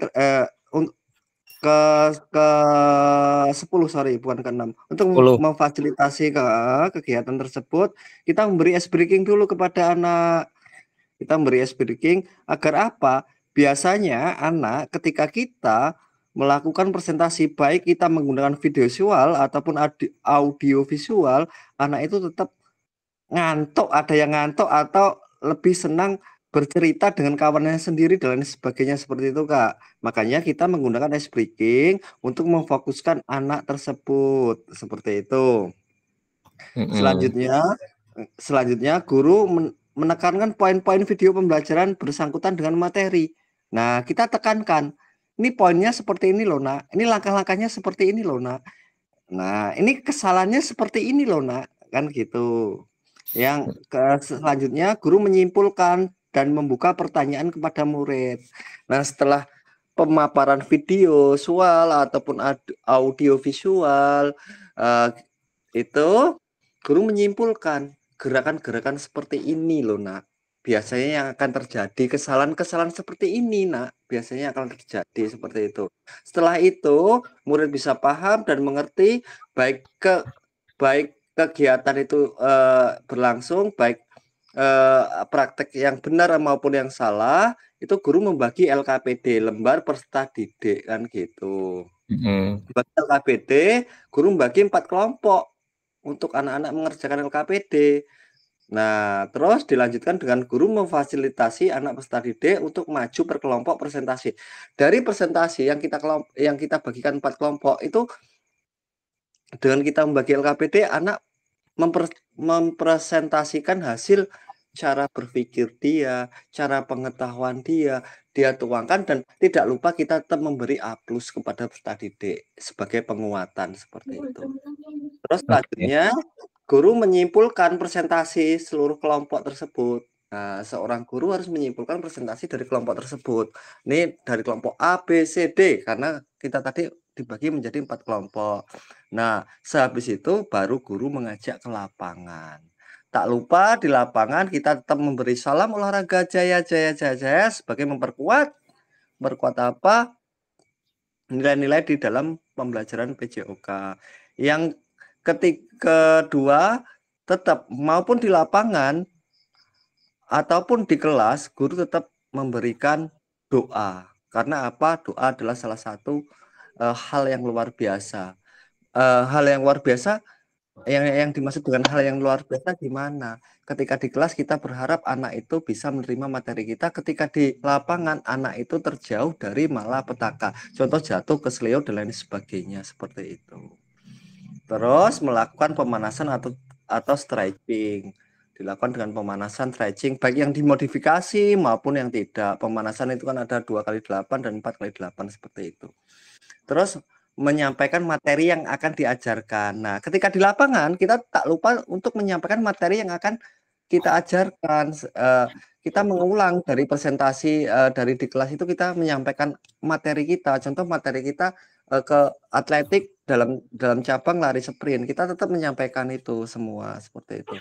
untuk memfasilitasi kegiatan tersebut, kita memberi ice breaking dulu kepada anak. Kita memberi ice breaking agar apa? Biasanya anak ketika kita melakukan presentasi, baik kita menggunakan video visual ataupun audio visual, anak itu tetap ngantuk, ada yang ngantuk atau lebih senang bercerita dengan kawannya sendiri dan lain sebagainya, seperti itu Kak. Makanya kita menggunakan ice breaking untuk memfokuskan anak tersebut, seperti itu. Selanjutnya guru menekankan poin-poin video pembelajaran bersangkutan dengan materi. Nah, kita tekankan, ini poinnya seperti ini loh Nak, ini langkah-langkahnya seperti ini loh Nak. Nah, ini kesalahannya seperti ini loh Nak, kan gitu. Yang selanjutnya guru menyimpulkan dan membuka pertanyaan kepada murid. Nah, setelah pemaparan video visual ataupun audio visual itu guru menyimpulkan gerakan-gerakan seperti ini loh Nak. Biasanya yang akan terjadi kesalahan-kesalahan seperti ini Nak. Biasanya akan terjadi seperti itu. Setelah itu murid bisa paham dan mengerti, baik kegiatan itu berlangsung, baik praktek yang benar maupun yang salah, itu guru membagi LKPD, lembar peserta didik, kan gitu. Bagi LKPD, guru membagi 4 kelompok untuk anak-anak mengerjakan LKPD. Nah, terus dilanjutkan dengan guru memfasilitasi anak peserta didik untuk maju per kelompok presentasi. Dari presentasi yang kita bagikan 4 kelompok itu, dengan kita membagi LKPD, anak mempresentasikan hasil cara berpikir dia, cara pengetahuan dia tuangkan, dan tidak lupa kita tetap memberi A+ kepada peserta didik sebagai penguatan seperti itu. Terus selanjutnya guru menyimpulkan presentasi seluruh kelompok tersebut. Nah, seorang guru harus menyimpulkan presentasi dari kelompok tersebut. Ini dari kelompok A, B, C, D, karena kita tadi dibagi menjadi 4 kelompok. Nah, sehabis itu baru guru mengajak ke lapangan. Tak lupa di lapangan kita tetap memberi salam olahraga jaya sebagai memperkuat apa? Nilai-nilai di dalam pembelajaran PJOK. Yang kedua, tetap maupun di lapangan ataupun di kelas, guru tetap memberikan doa. Karena apa? Doa adalah salah satu hal yang luar biasa. Hal yang luar biasa, yang dimaksud dengan hal yang luar biasa gimana? Ketika di kelas kita berharap anak itu bisa menerima materi kita, ketika di lapangan anak itu terjauh dari malapetaka. Contoh jatuh, keselio dan lain sebagainya seperti itu. Terus melakukan pemanasan atau stretching. Dilakukan dengan pemanasan stretching baik yang dimodifikasi maupun yang tidak. Pemanasan itu kan ada 2x8 dan 4x8 seperti itu. Terus menyampaikan materi yang akan diajarkan. Nah, ketika di lapangan kita tak lupa untuk menyampaikan materi yang akan kita ajarkan. Kita mengulang dari presentasi dari di kelas itu, kita menyampaikan materi kita. Contoh materi kita ke atletik dalam cabang lari sprint, kita tetap menyampaikan itu semua seperti itu.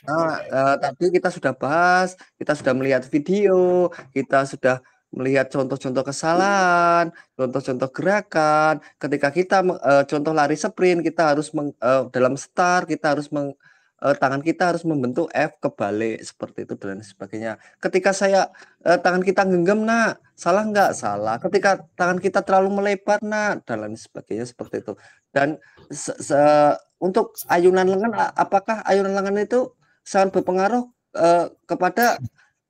Nah, tadi kita sudah bahas, kita sudah melihat video, kita sudah melihat contoh-contoh kesalahan, contoh-contoh gerakan. Ketika kita contoh lari sprint, kita harus dalam start kita harus tangan kita harus membentuk F kebalik seperti itu dan sebagainya. Ketika tangan kita genggam, nak, salah nggak? Salah. Ketika tangan kita terlalu melebar, nak, dan lain sebagainya seperti itu. Dan untuk ayunan lengan, apakah ayunan lengan itu sangat berpengaruh kepada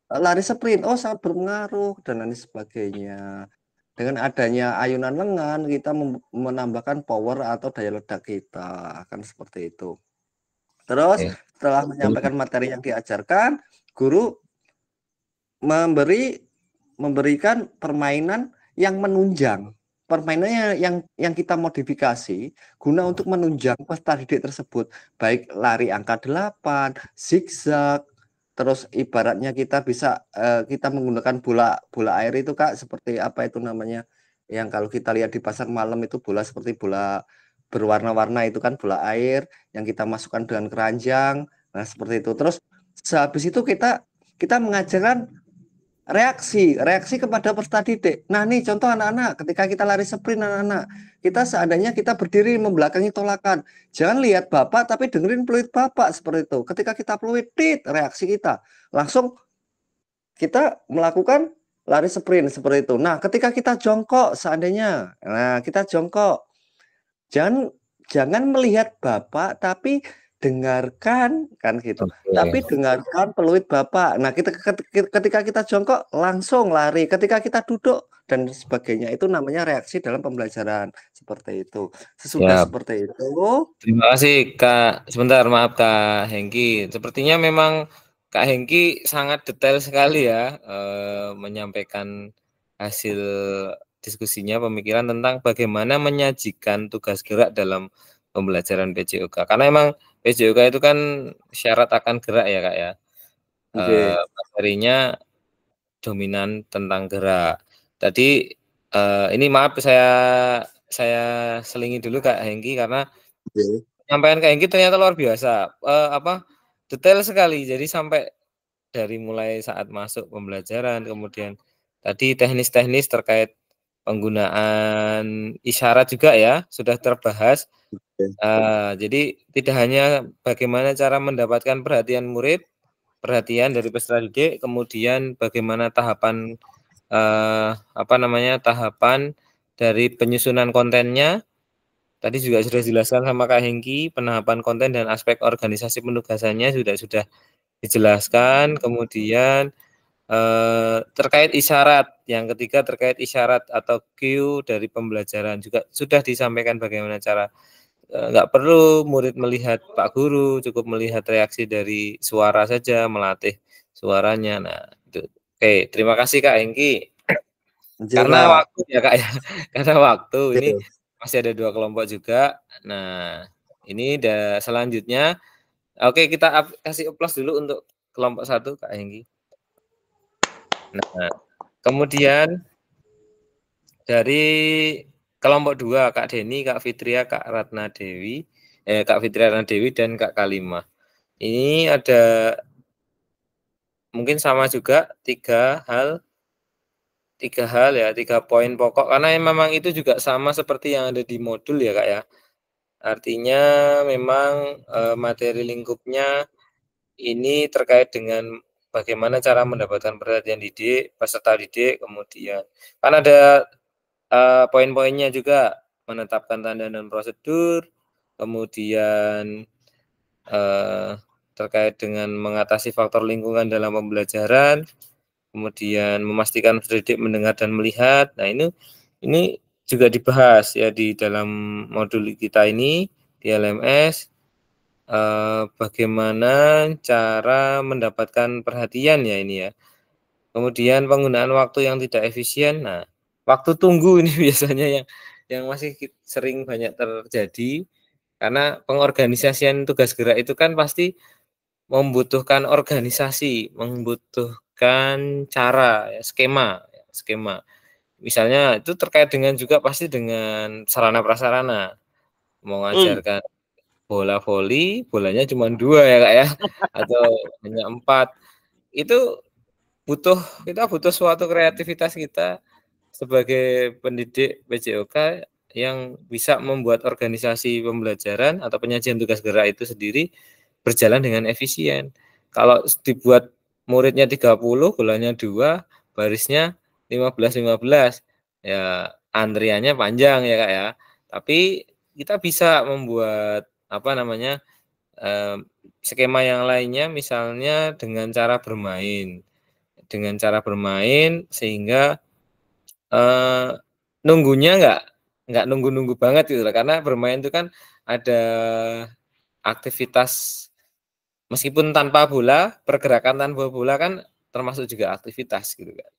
lari sprint? Oh, sangat berpengaruh dan lain sebagainya. Dengan adanya ayunan lengan, kita menambahkan power atau daya ledak kita, akan seperti itu. Terus setelah menyampaikan materi yang diajarkan, guru memberikan permainan yang menunjang. Permainannya yang kita modifikasi guna untuk menunjang peserta didik tersebut, baik lari angka 8, zigzag, terus ibaratnya kita bisa kita menggunakan bola air itu, Kak, seperti apa itu namanya, yang kalau kita lihat di pasar malam itu bola seperti bola berwarna-warna itu kan, bola air yang kita masukkan dengan keranjang. Nah, seperti itu. Terus sehabis itu kita mengajarkan reaksi kepada peserta didik. Nah, nih contoh anak-anak, ketika kita lari sprint, anak-anak, kita seandainya kita berdiri membelakangi tolakan, jangan lihat bapak tapi dengerin peluit bapak seperti itu. Ketika kita peluit, reaksi kita langsung kita melakukan lari sprint seperti itu. Nah, ketika kita jongkok seandainya, kita jongkok, jangan melihat bapak tapi dengarkan, kan gitu. Tapi dengarkan peluit bapak. Nah, ketika kita jongkok langsung lari, ketika kita duduk dan sebagainya, itu namanya reaksi dalam pembelajaran seperti itu. Sesudah seperti itu. Terima kasih, Kak. Sebentar, maaf, Kak Hengki. Sepertinya memang Kak Hengki sangat detail sekali ya menyampaikan hasil diskusinya, pemikiran tentang bagaimana menyajikan tugas gerak dalam pembelajaran PJOK. Karena emang PJOK itu kan syarat akan gerak ya, Kak ya. Materinya dominan tentang gerak. Tadi ini maaf saya selingi dulu, Kak Hengki, karena penyampaian Kak Hengki ternyata luar biasa. Detail sekali. Jadi sampai dari mulai saat masuk pembelajaran, kemudian tadi teknis-teknis terkait penggunaan isyarat juga ya sudah terbahas. Jadi tidak hanya bagaimana cara mendapatkan perhatian murid, perhatian dari peserta didik, kemudian bagaimana tahapan tahapan dari penyusunan kontennya. Tadi juga sudah dijelaskan sama Kak Hengki, penahapan konten dan aspek organisasi penugasannya sudah dijelaskan. Kemudian terkait isyarat, yang ketiga terkait isyarat atau cue dari pembelajaran juga sudah disampaikan bagaimana cara, nggak perlu murid melihat Pak Guru, cukup melihat reaksi dari suara saja, melatih suaranya. Nah, itu. Oke, terima kasih Kak Hengki. Lanjut, Karena Kak. waktu ya Kak ya. Karena waktu ini Oke. masih ada 2 kelompok juga. Nah, ini selanjutnya. Oke, kita kasih aplaus dulu untuk kelompok 1 Kak Hengki. Nah, kemudian dari kelompok 2 Kak Deni, Kak Fitria, Kak Ratna Dewi, Kak Fitria Ratna Dewi dan Kak Kalimah. Ini ada mungkin sama juga 3 hal ya, 3 poin pokok karena memang itu juga sama seperti yang ada di modul ya Kak ya. Artinya memang materi lingkupnya ini terkait dengan bagaimana cara mendapatkan perhatian didik, peserta didik, kemudian kan ada poin-poinnya juga menetapkan tanda dan prosedur, kemudian terkait dengan mengatasi faktor lingkungan dalam pembelajaran, kemudian memastikan peserta didik mendengar dan melihat. Nah, ini juga dibahas ya di dalam modul kita ini di LMS. Bagaimana cara mendapatkan perhatian ya ini ya. Kemudian penggunaan waktu yang tidak efisien. Nah, waktu tunggu ini biasanya yang masih sering banyak terjadi karena pengorganisasian tugas gerak itu kan pasti membutuhkan organisasi, membutuhkan cara, ya, skema. Misalnya itu terkait dengan juga pasti dengan sarana prasarana. Mau ngajarkan bola voli, bolanya cuma 2 ya Kak ya, atau hanya 4. Itu kita butuh suatu kreativitas kita sebagai pendidik PJOK yang bisa membuat organisasi pembelajaran atau penyajian tugas gerak itu sendiri berjalan dengan efisien. Kalau dibuat muridnya 30, bolanya 2, barisnya 15, ya antriannya panjang ya Kak ya. Tapi kita bisa membuat skema yang lainnya misalnya dengan cara bermain. Dengan cara bermain sehingga nunggunya nggak nunggu-nunggu banget gitu loh. Karena bermain itu kan ada aktivitas meskipun tanpa bola, pergerakan tanpa bola kan termasuk juga aktivitas gitu kan.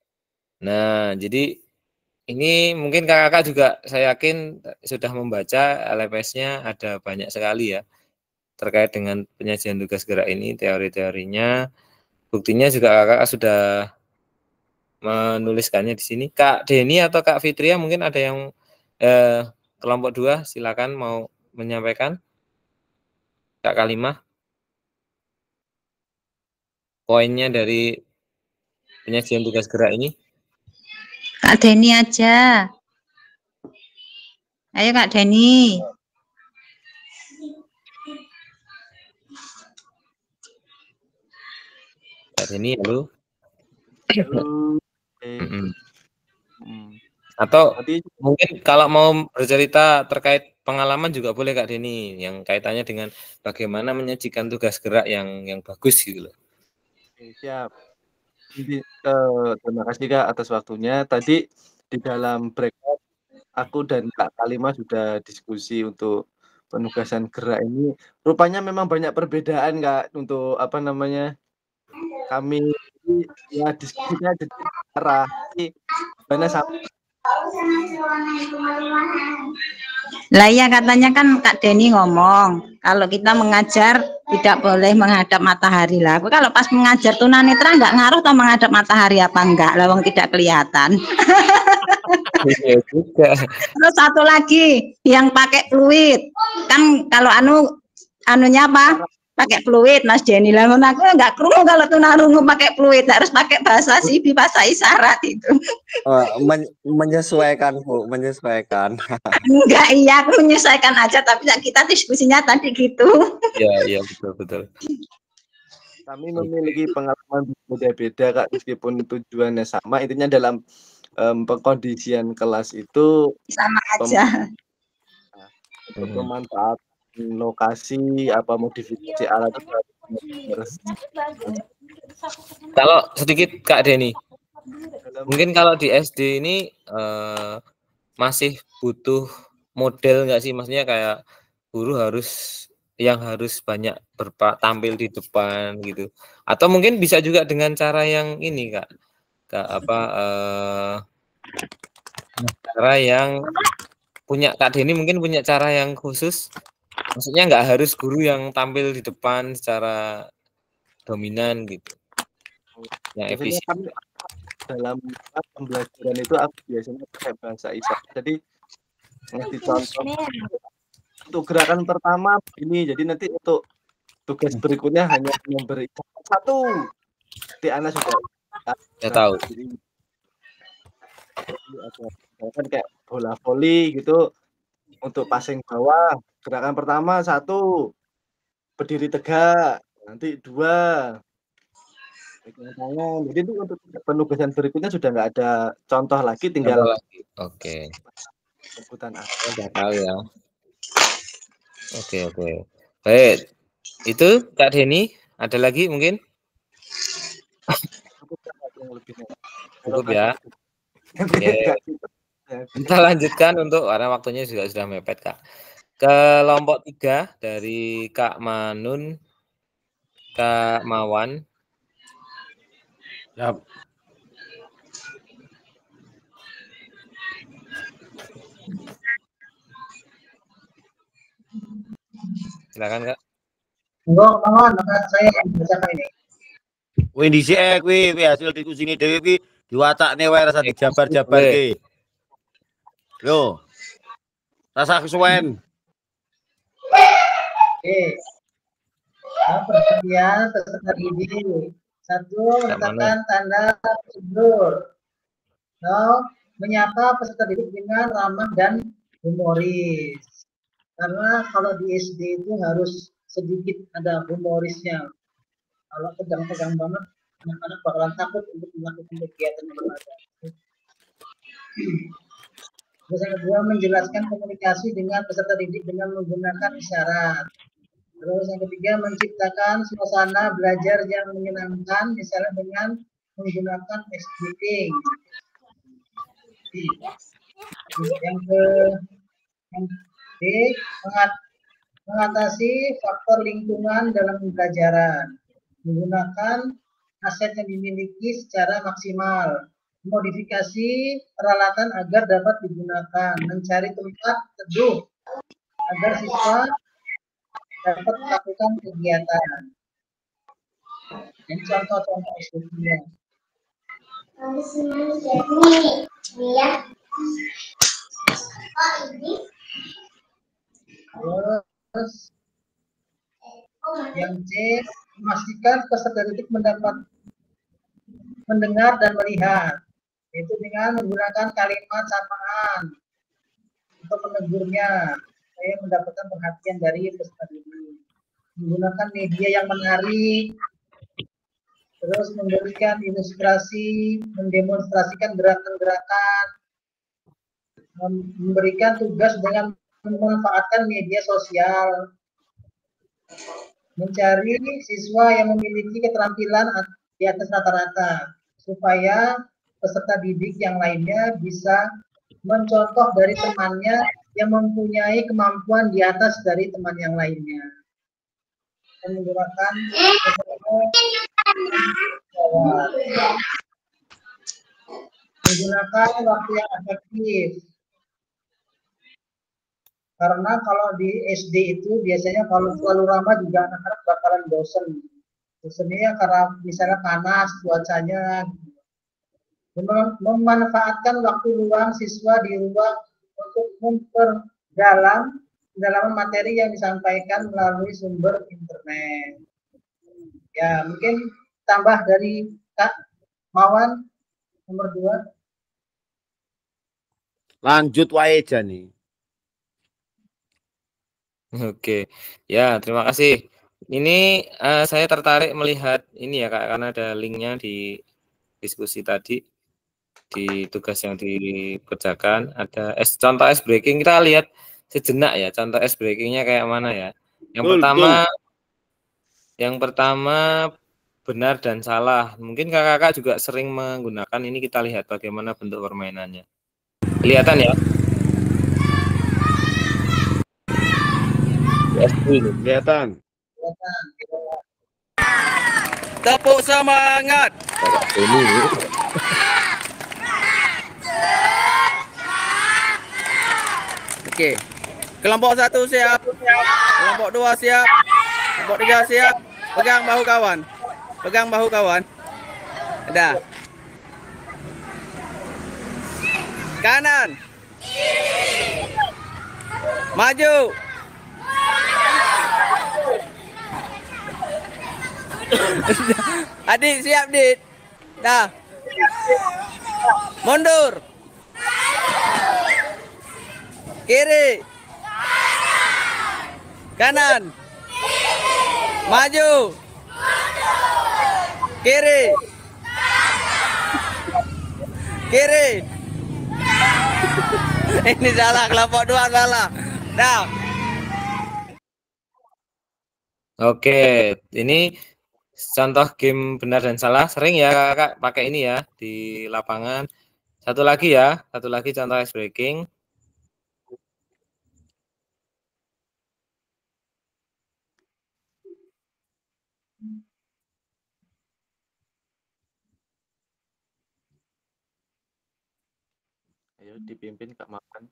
Nah, jadi ini mungkin kakak-kakak juga saya yakin sudah membaca LMS-nya ada banyak sekali ya terkait dengan penyajian tugas gerak ini, teori-teorinya. Buktinya juga kakak sudah menuliskannya di sini. Kak Deni atau Kak Fitria mungkin ada yang kelompok 2 silakan mau menyampaikan. Kak Kalimah. Poinnya dari penyajian tugas gerak ini. Kak Deni aja. Ayo Kak Deni. Kak Deni, halo. Atau mungkin kalau mau bercerita terkait pengalaman juga boleh Kak Deni yang kaitannya dengan bagaimana menyajikan tugas gerak yang bagus gitu loh. Siap. Jadi, terima kasih Kak atas waktunya. Tadi di dalam breakout aku dan Kak Kalimah sudah diskusi untuk penugasan gerak ini. Rupanya memang banyak perbedaan Kak untuk kami ya diskusinya jadi arah mana sama. Lah ya katanya kan Kak Deni ngomong kalau kita mengajar tidak boleh menghadap matahari lah. Kalau pas mengajar tunanetra nggak ngaruh atau menghadap matahari apa enggak, lawang tidak kelihatan. Iya juga. Terus satu lagi yang pakai fluid kan kalau anunya apa? Pakai fluid Mas Deni lah. Aku nggak krungu kalau tunarungu pakai fluid, harus pakai bahasa sibi, bahasa isyarat itu. Menyesuaikan Bu, menyesuaikan. Enggak, iya aku menyesuaikan aja, tapi kita diskusinya tadi gitu. Iya betul. Kami memiliki pengalaman beda-beda Kak, meskipun tujuannya sama, intinya dalam pengkondisian kelas itu sama aja. Untuk pemanfaatan lokasi modifikasi alat. Kalau sedikit Kak Deni, mungkin kalau di SD ini masih butuh model nggak sih, maksudnya kayak guru harus yang harus banyak tampil di depan gitu. Atau mungkin bisa juga dengan cara yang ini Kak. Cara yang punya Kak Denny mungkin punya cara yang khusus. Maksudnya nggak harus guru yang tampil di depan secara dominan gitu. Yang efisien. Kan dalam pembelajaran itu aku biasanya pakai bahasa isyarat. Jadi ngasih contoh untuk gerakan pertama ini. Jadi nanti untuk tugas berikutnya hanya memberi satu. Nanti anak sudah tahu. Kan kayak bola voli gitu untuk passing bawah. Gerakan pertama 1 berdiri tegak, nanti 2 pegang tangan. Jadi itu untuk penugasan berikutnya sudah nggak ada contoh lagi, tinggal lagi. Oke. Sebutan Udah tahu ya. Oke. Baik. Itu Kak Denny, ada lagi mungkin? Cukup ya. Oke. Kita lanjutkan untuk karena waktunya juga sudah mepet Kak. Kelompok 3 dari Kak Manun, Kak Mawan. Siap. Silakan Kak. Enggak, mohon saya bacakan ini. Kuwi dhisik kuwi hasil diskusine dhewe kuwi diwacakne wae rasa dijabar-jabar ki. Lho. Rasa kesuwen. Oke. Perhatian peserta didik. 1. Letakkan tanda prosedur. Menyapa peserta didik dengan ramah dan humoris. Karena kalau di SD itu harus sedikit ada humorisnya. Kalau tegang-tegang banget, anak-anak bakalan takut untuk melakukan kegiatan yang berada. Terus yang kedua, menjelaskan komunikasi dengan peserta didik dengan menggunakan isyarat. Terus yang ketiga, menciptakan suasana belajar yang menyenangkan, misalnya dengan menggunakan meeting. Yang mengatasi faktor lingkungan dalam pembelajaran, menggunakan aset yang dimiliki secara maksimal, modifikasi peralatan agar dapat digunakan, mencari tempat teduh agar siswa dapat melakukan kegiatan. Ini contoh-contoh SDG-nya. Terus yang C, memastikan peserta didik mendapat mendengar dan melihat, itu dengan menggunakan kalimat sapaan untuk menegurnya, saya mendapatkan perhatian dari peserta didik. Menggunakan media yang menarik, terus memberikan ilustrasi, mendemonstrasikan gerakan-gerakan, memberikan tugas dengan memanfaatkan media sosial, mencari siswa yang memiliki keterampilan di atas rata-rata, supaya peserta didik yang lainnya bisa mencontoh dari temannya yang mempunyai kemampuan di atas dari teman yang lainnya. Menggunakan waktu yang efektif. Karena kalau di SD itu biasanya kalau terlalu lama juga anak-anak bakalan bosen. Bosennya karena misalnya panas cuacanya. Memanfaatkan waktu luang siswa di rumah untuk memperdalam pendalaman materi yang disampaikan melalui sumber internet. Ya, mungkin tambah dari Kak Mawan nomor 2. Lanjut wae Jani. Oke, ya terima kasih. Ini saya tertarik melihat ini ya Kak, karena ada linknya di diskusi tadi di tugas yang dikerjakan. Ada contoh ice breaking, kita lihat sejenak ya contoh ice breakingnya kayak mana ya. Yang pertama benar dan salah. Mungkin kakak-kakak juga sering menggunakan ini, kita lihat bagaimana bentuk permainannya. Kelihatan ya? ini. Kelihatan. Tepuk semangat. Ini. Okey. Kelompok 1 siap. Kelompok 2 siap. Kelompok 3 siap. Pegang bahu kawan. Pegang bahu kawan. Dah. Kanan. Maju. Adik siap, Dit. Dah. Mundur. Kiri. Kanan. Maju. Kiri. Kiri. Ini salah, kelompok 2 salah. Dah. Oke, ini contoh game benar dan salah. Sering ya kakak pakai ini ya di lapangan. Satu lagi ya, satu lagi contoh ice breaking. Ayo dipimpin Kak Maman.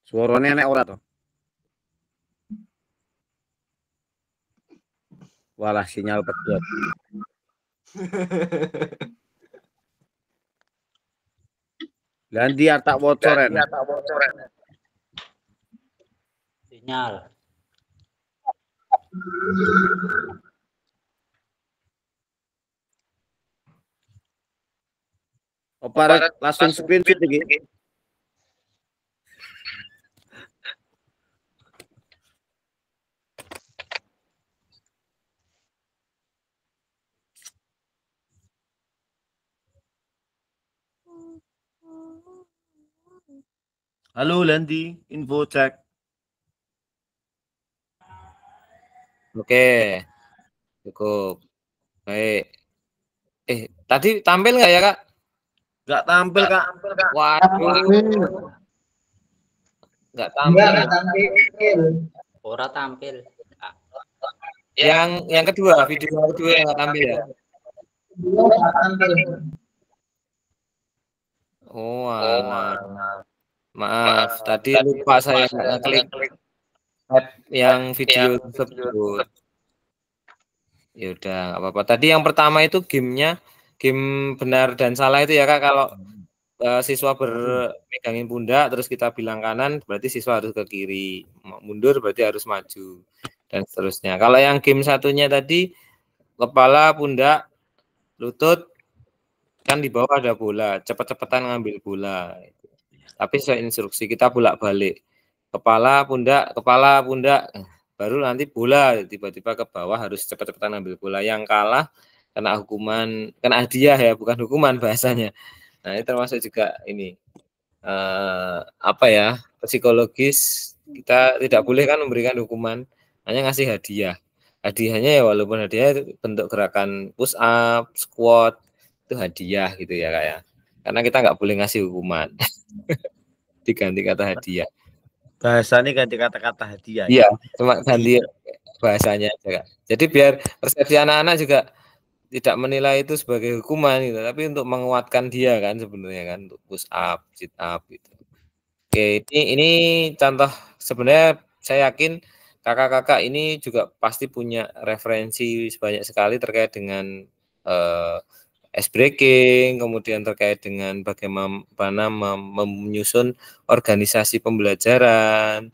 Suaranya enak ora toh? Walah sinyal pedot. Ganti tak bocoren. Sinyal. Opa langsung screenshot iki. Halo Landi, info cek. Oke, cukup. Baik. Tadi tampil nggak ya kak? Nggak tampil kak. Waduh. Nggak tampil. Enggak tampil. Ora tampil. Yang kedua, video yang kedua yang nggak tampil ya? Enggak tampil. Oh, maaf. Tadi lupa saya ngeklik yang video tersebut. Ya udah, nggak apa-apa. Tadi yang pertama itu game benar dan salah itu ya kak. Kalau siswa bermegangin pundak, terus kita bilang kanan, berarti siswa harus ke kiri. Mundur berarti harus maju dan seterusnya. Kalau yang game satunya tadi kepala, pundak, lutut, kan di bawah ada bola. Cepet-cepetan ngambil bola. Tapi sesuai instruksi kita bolak-balik. Kepala, pundak, baru nanti bola tiba-tiba ke bawah harus cepat-cepatan ambil bola. Yang kalah kena hukuman, kena hadiah ya, bukan hukuman bahasanya. Nah, ini termasuk juga ini psikologis. Kita tidak boleh kan memberikan hukuman, hanya ngasih hadiah. Hadiahnya ya walaupun hadiah itu bentuk gerakan push up, squat, itu hadiah gitu ya kak ya. Karena kita nggak boleh ngasih hukuman. Diganti kata hadiah. Bahasanya ganti kata-kata hadiah. Iya, cuma ganti bahasanya aja, Kak. Jadi biar persepsi anak-anak juga tidak menilai itu sebagai hukuman gitu, tapi untuk menguatkan dia kan sebenarnya kan, untuk push up, sit up gitu. Oke, ini contoh sebenarnya saya yakin kakak-kakak ini juga pasti punya referensi banyak sekali terkait dengan ice breaking, kemudian terkait dengan bagaimana menyusun organisasi pembelajaran.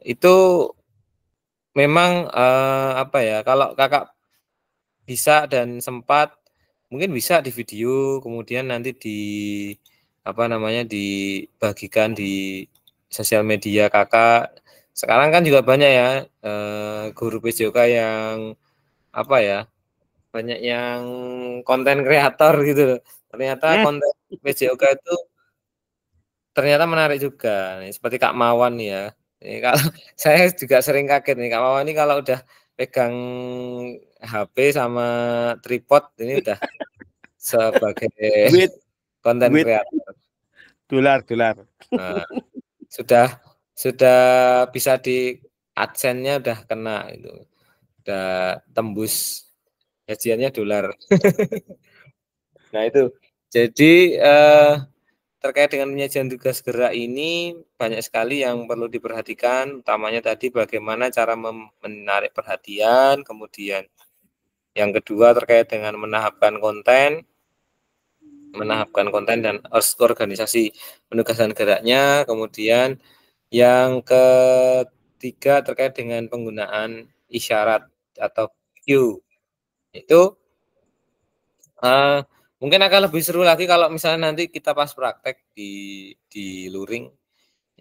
Itu memang kalau kakak bisa dan sempat, mungkin bisa di video, kemudian nanti dibagikan di sosial media kakak. Sekarang kan juga banyak ya guru PJOK yang banyak yang konten kreator gitu loh. Ternyata konten PJOK itu ternyata menarik juga. Nih, seperti Kak Mawan nih ya. Ini kalau saya juga sering kaget nih Kak Mawan ini kalau udah pegang HP sama tripod ini udah sebagai Duit, konten duit, kreator. dolar. Nah, sudah bisa di AdSense-nya udah kena itu. Udah tembus gajiannya dolar. Nah, itu. Jadi terkait dengan penyajian tugas gerak ini banyak sekali yang perlu diperhatikan, utamanya tadi bagaimana cara menarik perhatian, kemudian yang kedua terkait dengan menahapkan konten dan organisasi penugasan geraknya, kemudian yang ketiga terkait dengan penggunaan isyarat atau cue. Itu mungkin akan lebih seru lagi kalau misalnya nanti kita pas praktek di luring,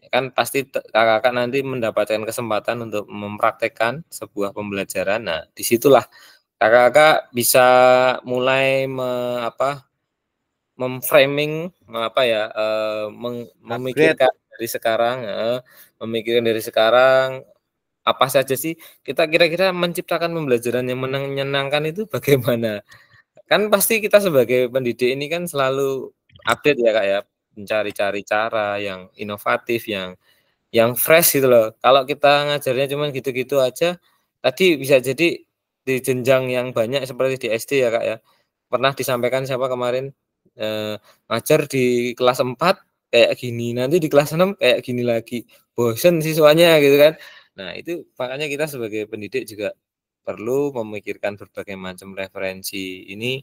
kan pasti kakak nanti mendapatkan kesempatan untuk mempraktekkan sebuah pembelajaran. Nah, disitulah kakak bisa mulai memframing memikirkan dari sekarang apa saja sih kita kira-kira menciptakan pembelajaran yang menyenangkan itu bagaimana. Kan pasti kita sebagai pendidik ini kan selalu update ya Kak ya, mencari-cari cara yang inovatif, yang fresh gitu loh. Kalau kita ngajarnya cuma gitu-gitu aja, tadi bisa jadi di jenjang yang banyak seperti di SD ya Kak ya. Pernah disampaikan siapa kemarin, ngajar di kelas 4 kayak gini, nanti di kelas 6 kayak gini lagi, bosen siswanya gitu kan. Nah itu makanya kita sebagai pendidik juga perlu memikirkan berbagai macam referensi ini.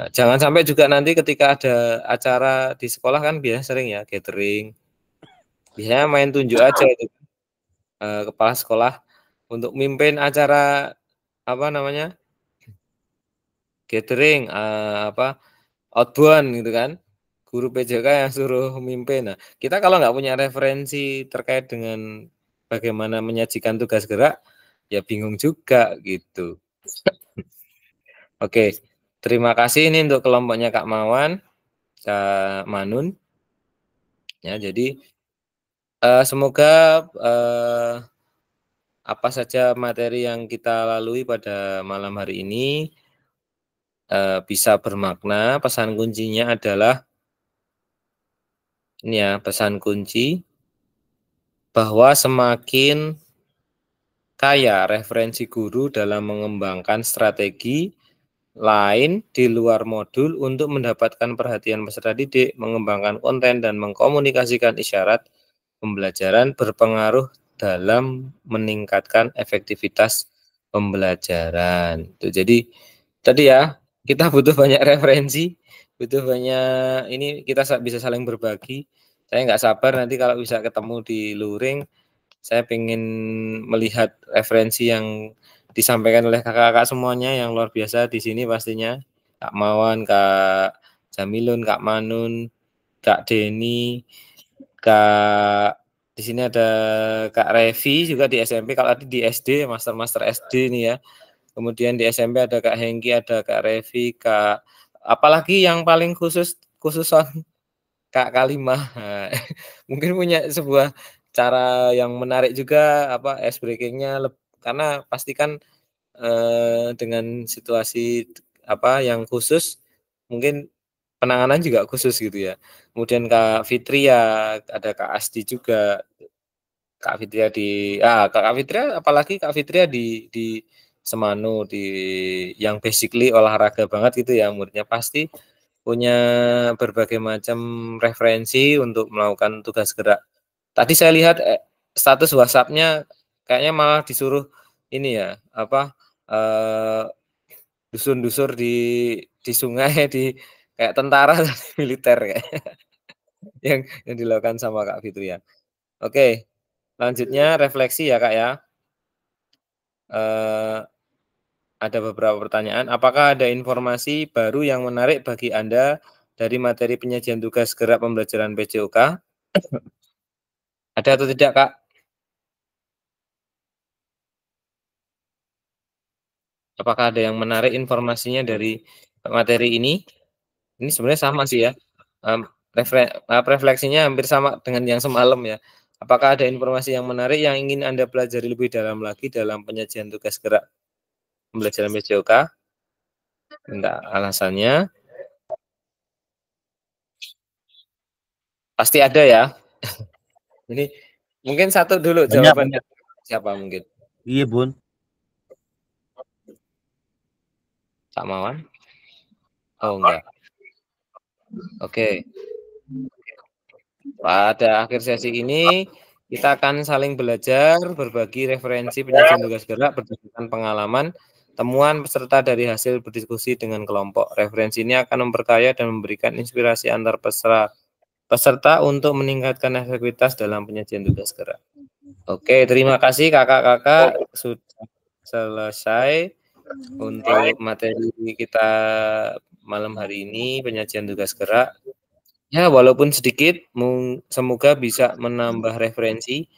Jangan sampai juga nanti ketika ada acara di sekolah kan biasa sering ya gathering, biasanya main tunjuk aja itu kepala sekolah untuk mimpin acara gathering outbound gitu kan, guru PJK yang suruh mimpin. Nah kita kalau nggak punya referensi terkait dengan bagaimana menyajikan tugas gerak ya bingung juga gitu. Oke, terima kasih ini untuk kelompoknya Kak Mawan, Kak Manun. Ya, jadi semoga apa saja materi yang kita lalui pada malam hari ini bisa bermakna. Pesan kuncinya adalah ini ya, pesan kunci bahwa semakin kaya referensi guru dalam mengembangkan strategi lain di luar modul untuk mendapatkan perhatian peserta didik, mengembangkan konten dan mengkomunikasikan isyarat pembelajaran berpengaruh dalam meningkatkan efektivitas pembelajaran. Itu jadi tadi ya, kita butuh banyak referensi, butuh banyak ini kita bisa saling berbagi. Saya nggak sabar nanti kalau bisa ketemu di luring. Saya ingin melihat referensi yang disampaikan oleh kakak-kakak semuanya yang luar biasa di sini pastinya. Kak Mawan, Kak Jamilun, Kak Manun, Kak Denny, Kak di sini ada Kak Revi juga di SMP. Kalau tadi di SD, master SD nih ya. Kemudian di SMP ada Kak Hengki, ada Kak Revi, Kak apalagi yang paling khususan Kak Kalimah. Nah, mungkin punya sebuah cara yang menarik juga ice breakingnya karena pastikan dengan situasi yang khusus mungkin penanganan juga khusus gitu ya. Kemudian Kak Fitria, ada Kak Asdi juga, Kak Fitria apalagi Kak Fitria di Semanu yang basically olahraga banget gitu ya, muridnya pasti punya berbagai macam referensi untuk melakukan tugas gerak. Tadi saya lihat status WhatsApp-nya kayaknya malah disuruh ini ya, dusur-dusur di sungai di kayak tentara militer kayak yang dilakukan sama Kak Fitria. Oke, selanjutnya refleksi ya Kak ya. Ada beberapa pertanyaan. Apakah ada informasi baru yang menarik bagi Anda dari materi penyajian tugas gerak pembelajaran PJOK? Ada atau tidak, Kak? Apakah ada yang menarik informasinya dari materi ini? Ini sebenarnya sama sih ya. Refleksinya hampir sama dengan yang semalam ya. Apakah ada informasi yang menarik yang ingin Anda pelajari lebih dalam lagi dalam penyajian tugas gerak pembelajaran PJOK? Minta alasannya. Pasti ada ya. Ini mungkin satu dulu jawabannya. Siapa mungkin? Iya, Bun. Kak Mawan? Oh, enggak. Oke. Pada akhir sesi ini, kita akan saling belajar, berbagi referensi penyajian tugas gerak berdasarkan pengalaman, temuan peserta dari hasil berdiskusi dengan kelompok. Referensi ini akan memperkaya dan memberikan inspirasi antar peserta untuk meningkatkan efektivitas dalam penyajian tugas gerak. Oke, terima kasih kakak-kakak. Sudah selesai untuk materi kita malam hari ini, penyajian tugas gerak. Ya, walaupun sedikit, semoga bisa menambah referensi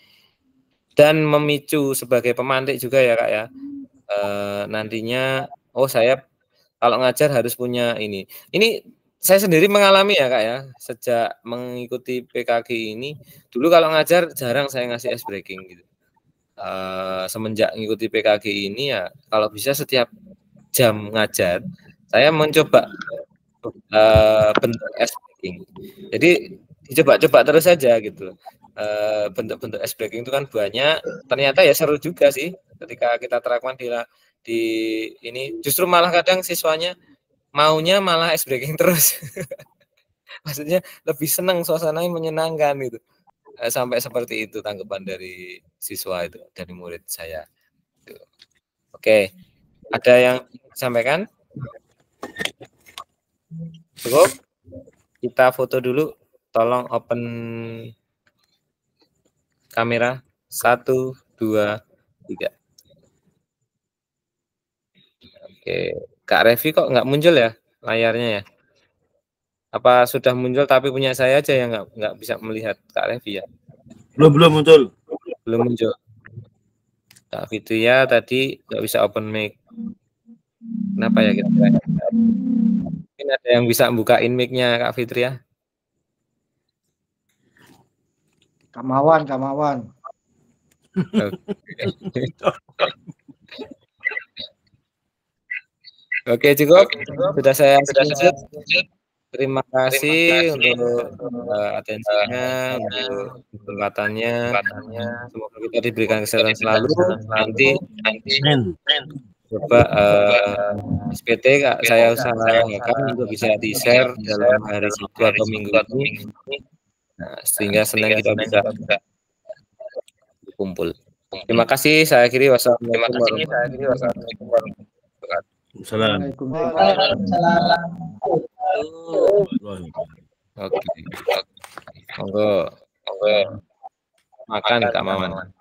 dan memicu sebagai pemantik juga ya kak ya. Nantinya, saya kalau ngajar harus punya ini. Ini saya sendiri mengalami ya kak ya, sejak mengikuti PKG ini. Dulu kalau ngajar jarang saya ngasih ice breaking gitu. Semenjak mengikuti PKG ini ya, kalau bisa setiap jam ngajar, saya mencoba bentuk ice breaking. Jadi dicoba-coba terus saja gitu. Bentuk-bentuk ice breaking itu kan banyak. Ternyata ya seru juga sih ketika kita terapkan di ini. Justru malah kadang siswanya maunya malah ice breaking terus. Maksudnya lebih senang, suasananya menyenangkan gitu. Sampai seperti itu tanggapan dari siswa itu, dari murid saya. Oke, ada yang disampaikan? Cukup? Kita foto dulu. Tolong open kamera. 1, 2, 3. Oke, Kak Revi kok nggak muncul ya layarnya ya? Apa sudah muncul tapi punya saya aja yang nggak bisa melihat Kak Revi ya? Belum muncul. Belum muncul. Kak Fitria tadi nggak bisa open mic. Kenapa ya kira-kira? Mungkin ada yang bisa bukain mic-nya Kak Fitria? Kak Mawan. Oke, cukup. Sudah saya lanjut. Terima kasih untuk atensinya, untuk kesempatannya. Semoga kita diberikan kesehatan selalu. Nanti coba SPT saya usahakan untuk bisa di-share dalam hari Sabtu atau Minggu ini. Nah, sehingga Senin kita bisa kumpul. Terima kasih. Saya akhiri. Wassalamualaikum warahmatullahi wabarakatuh. Oke. Monggo. Makan Kak Maman.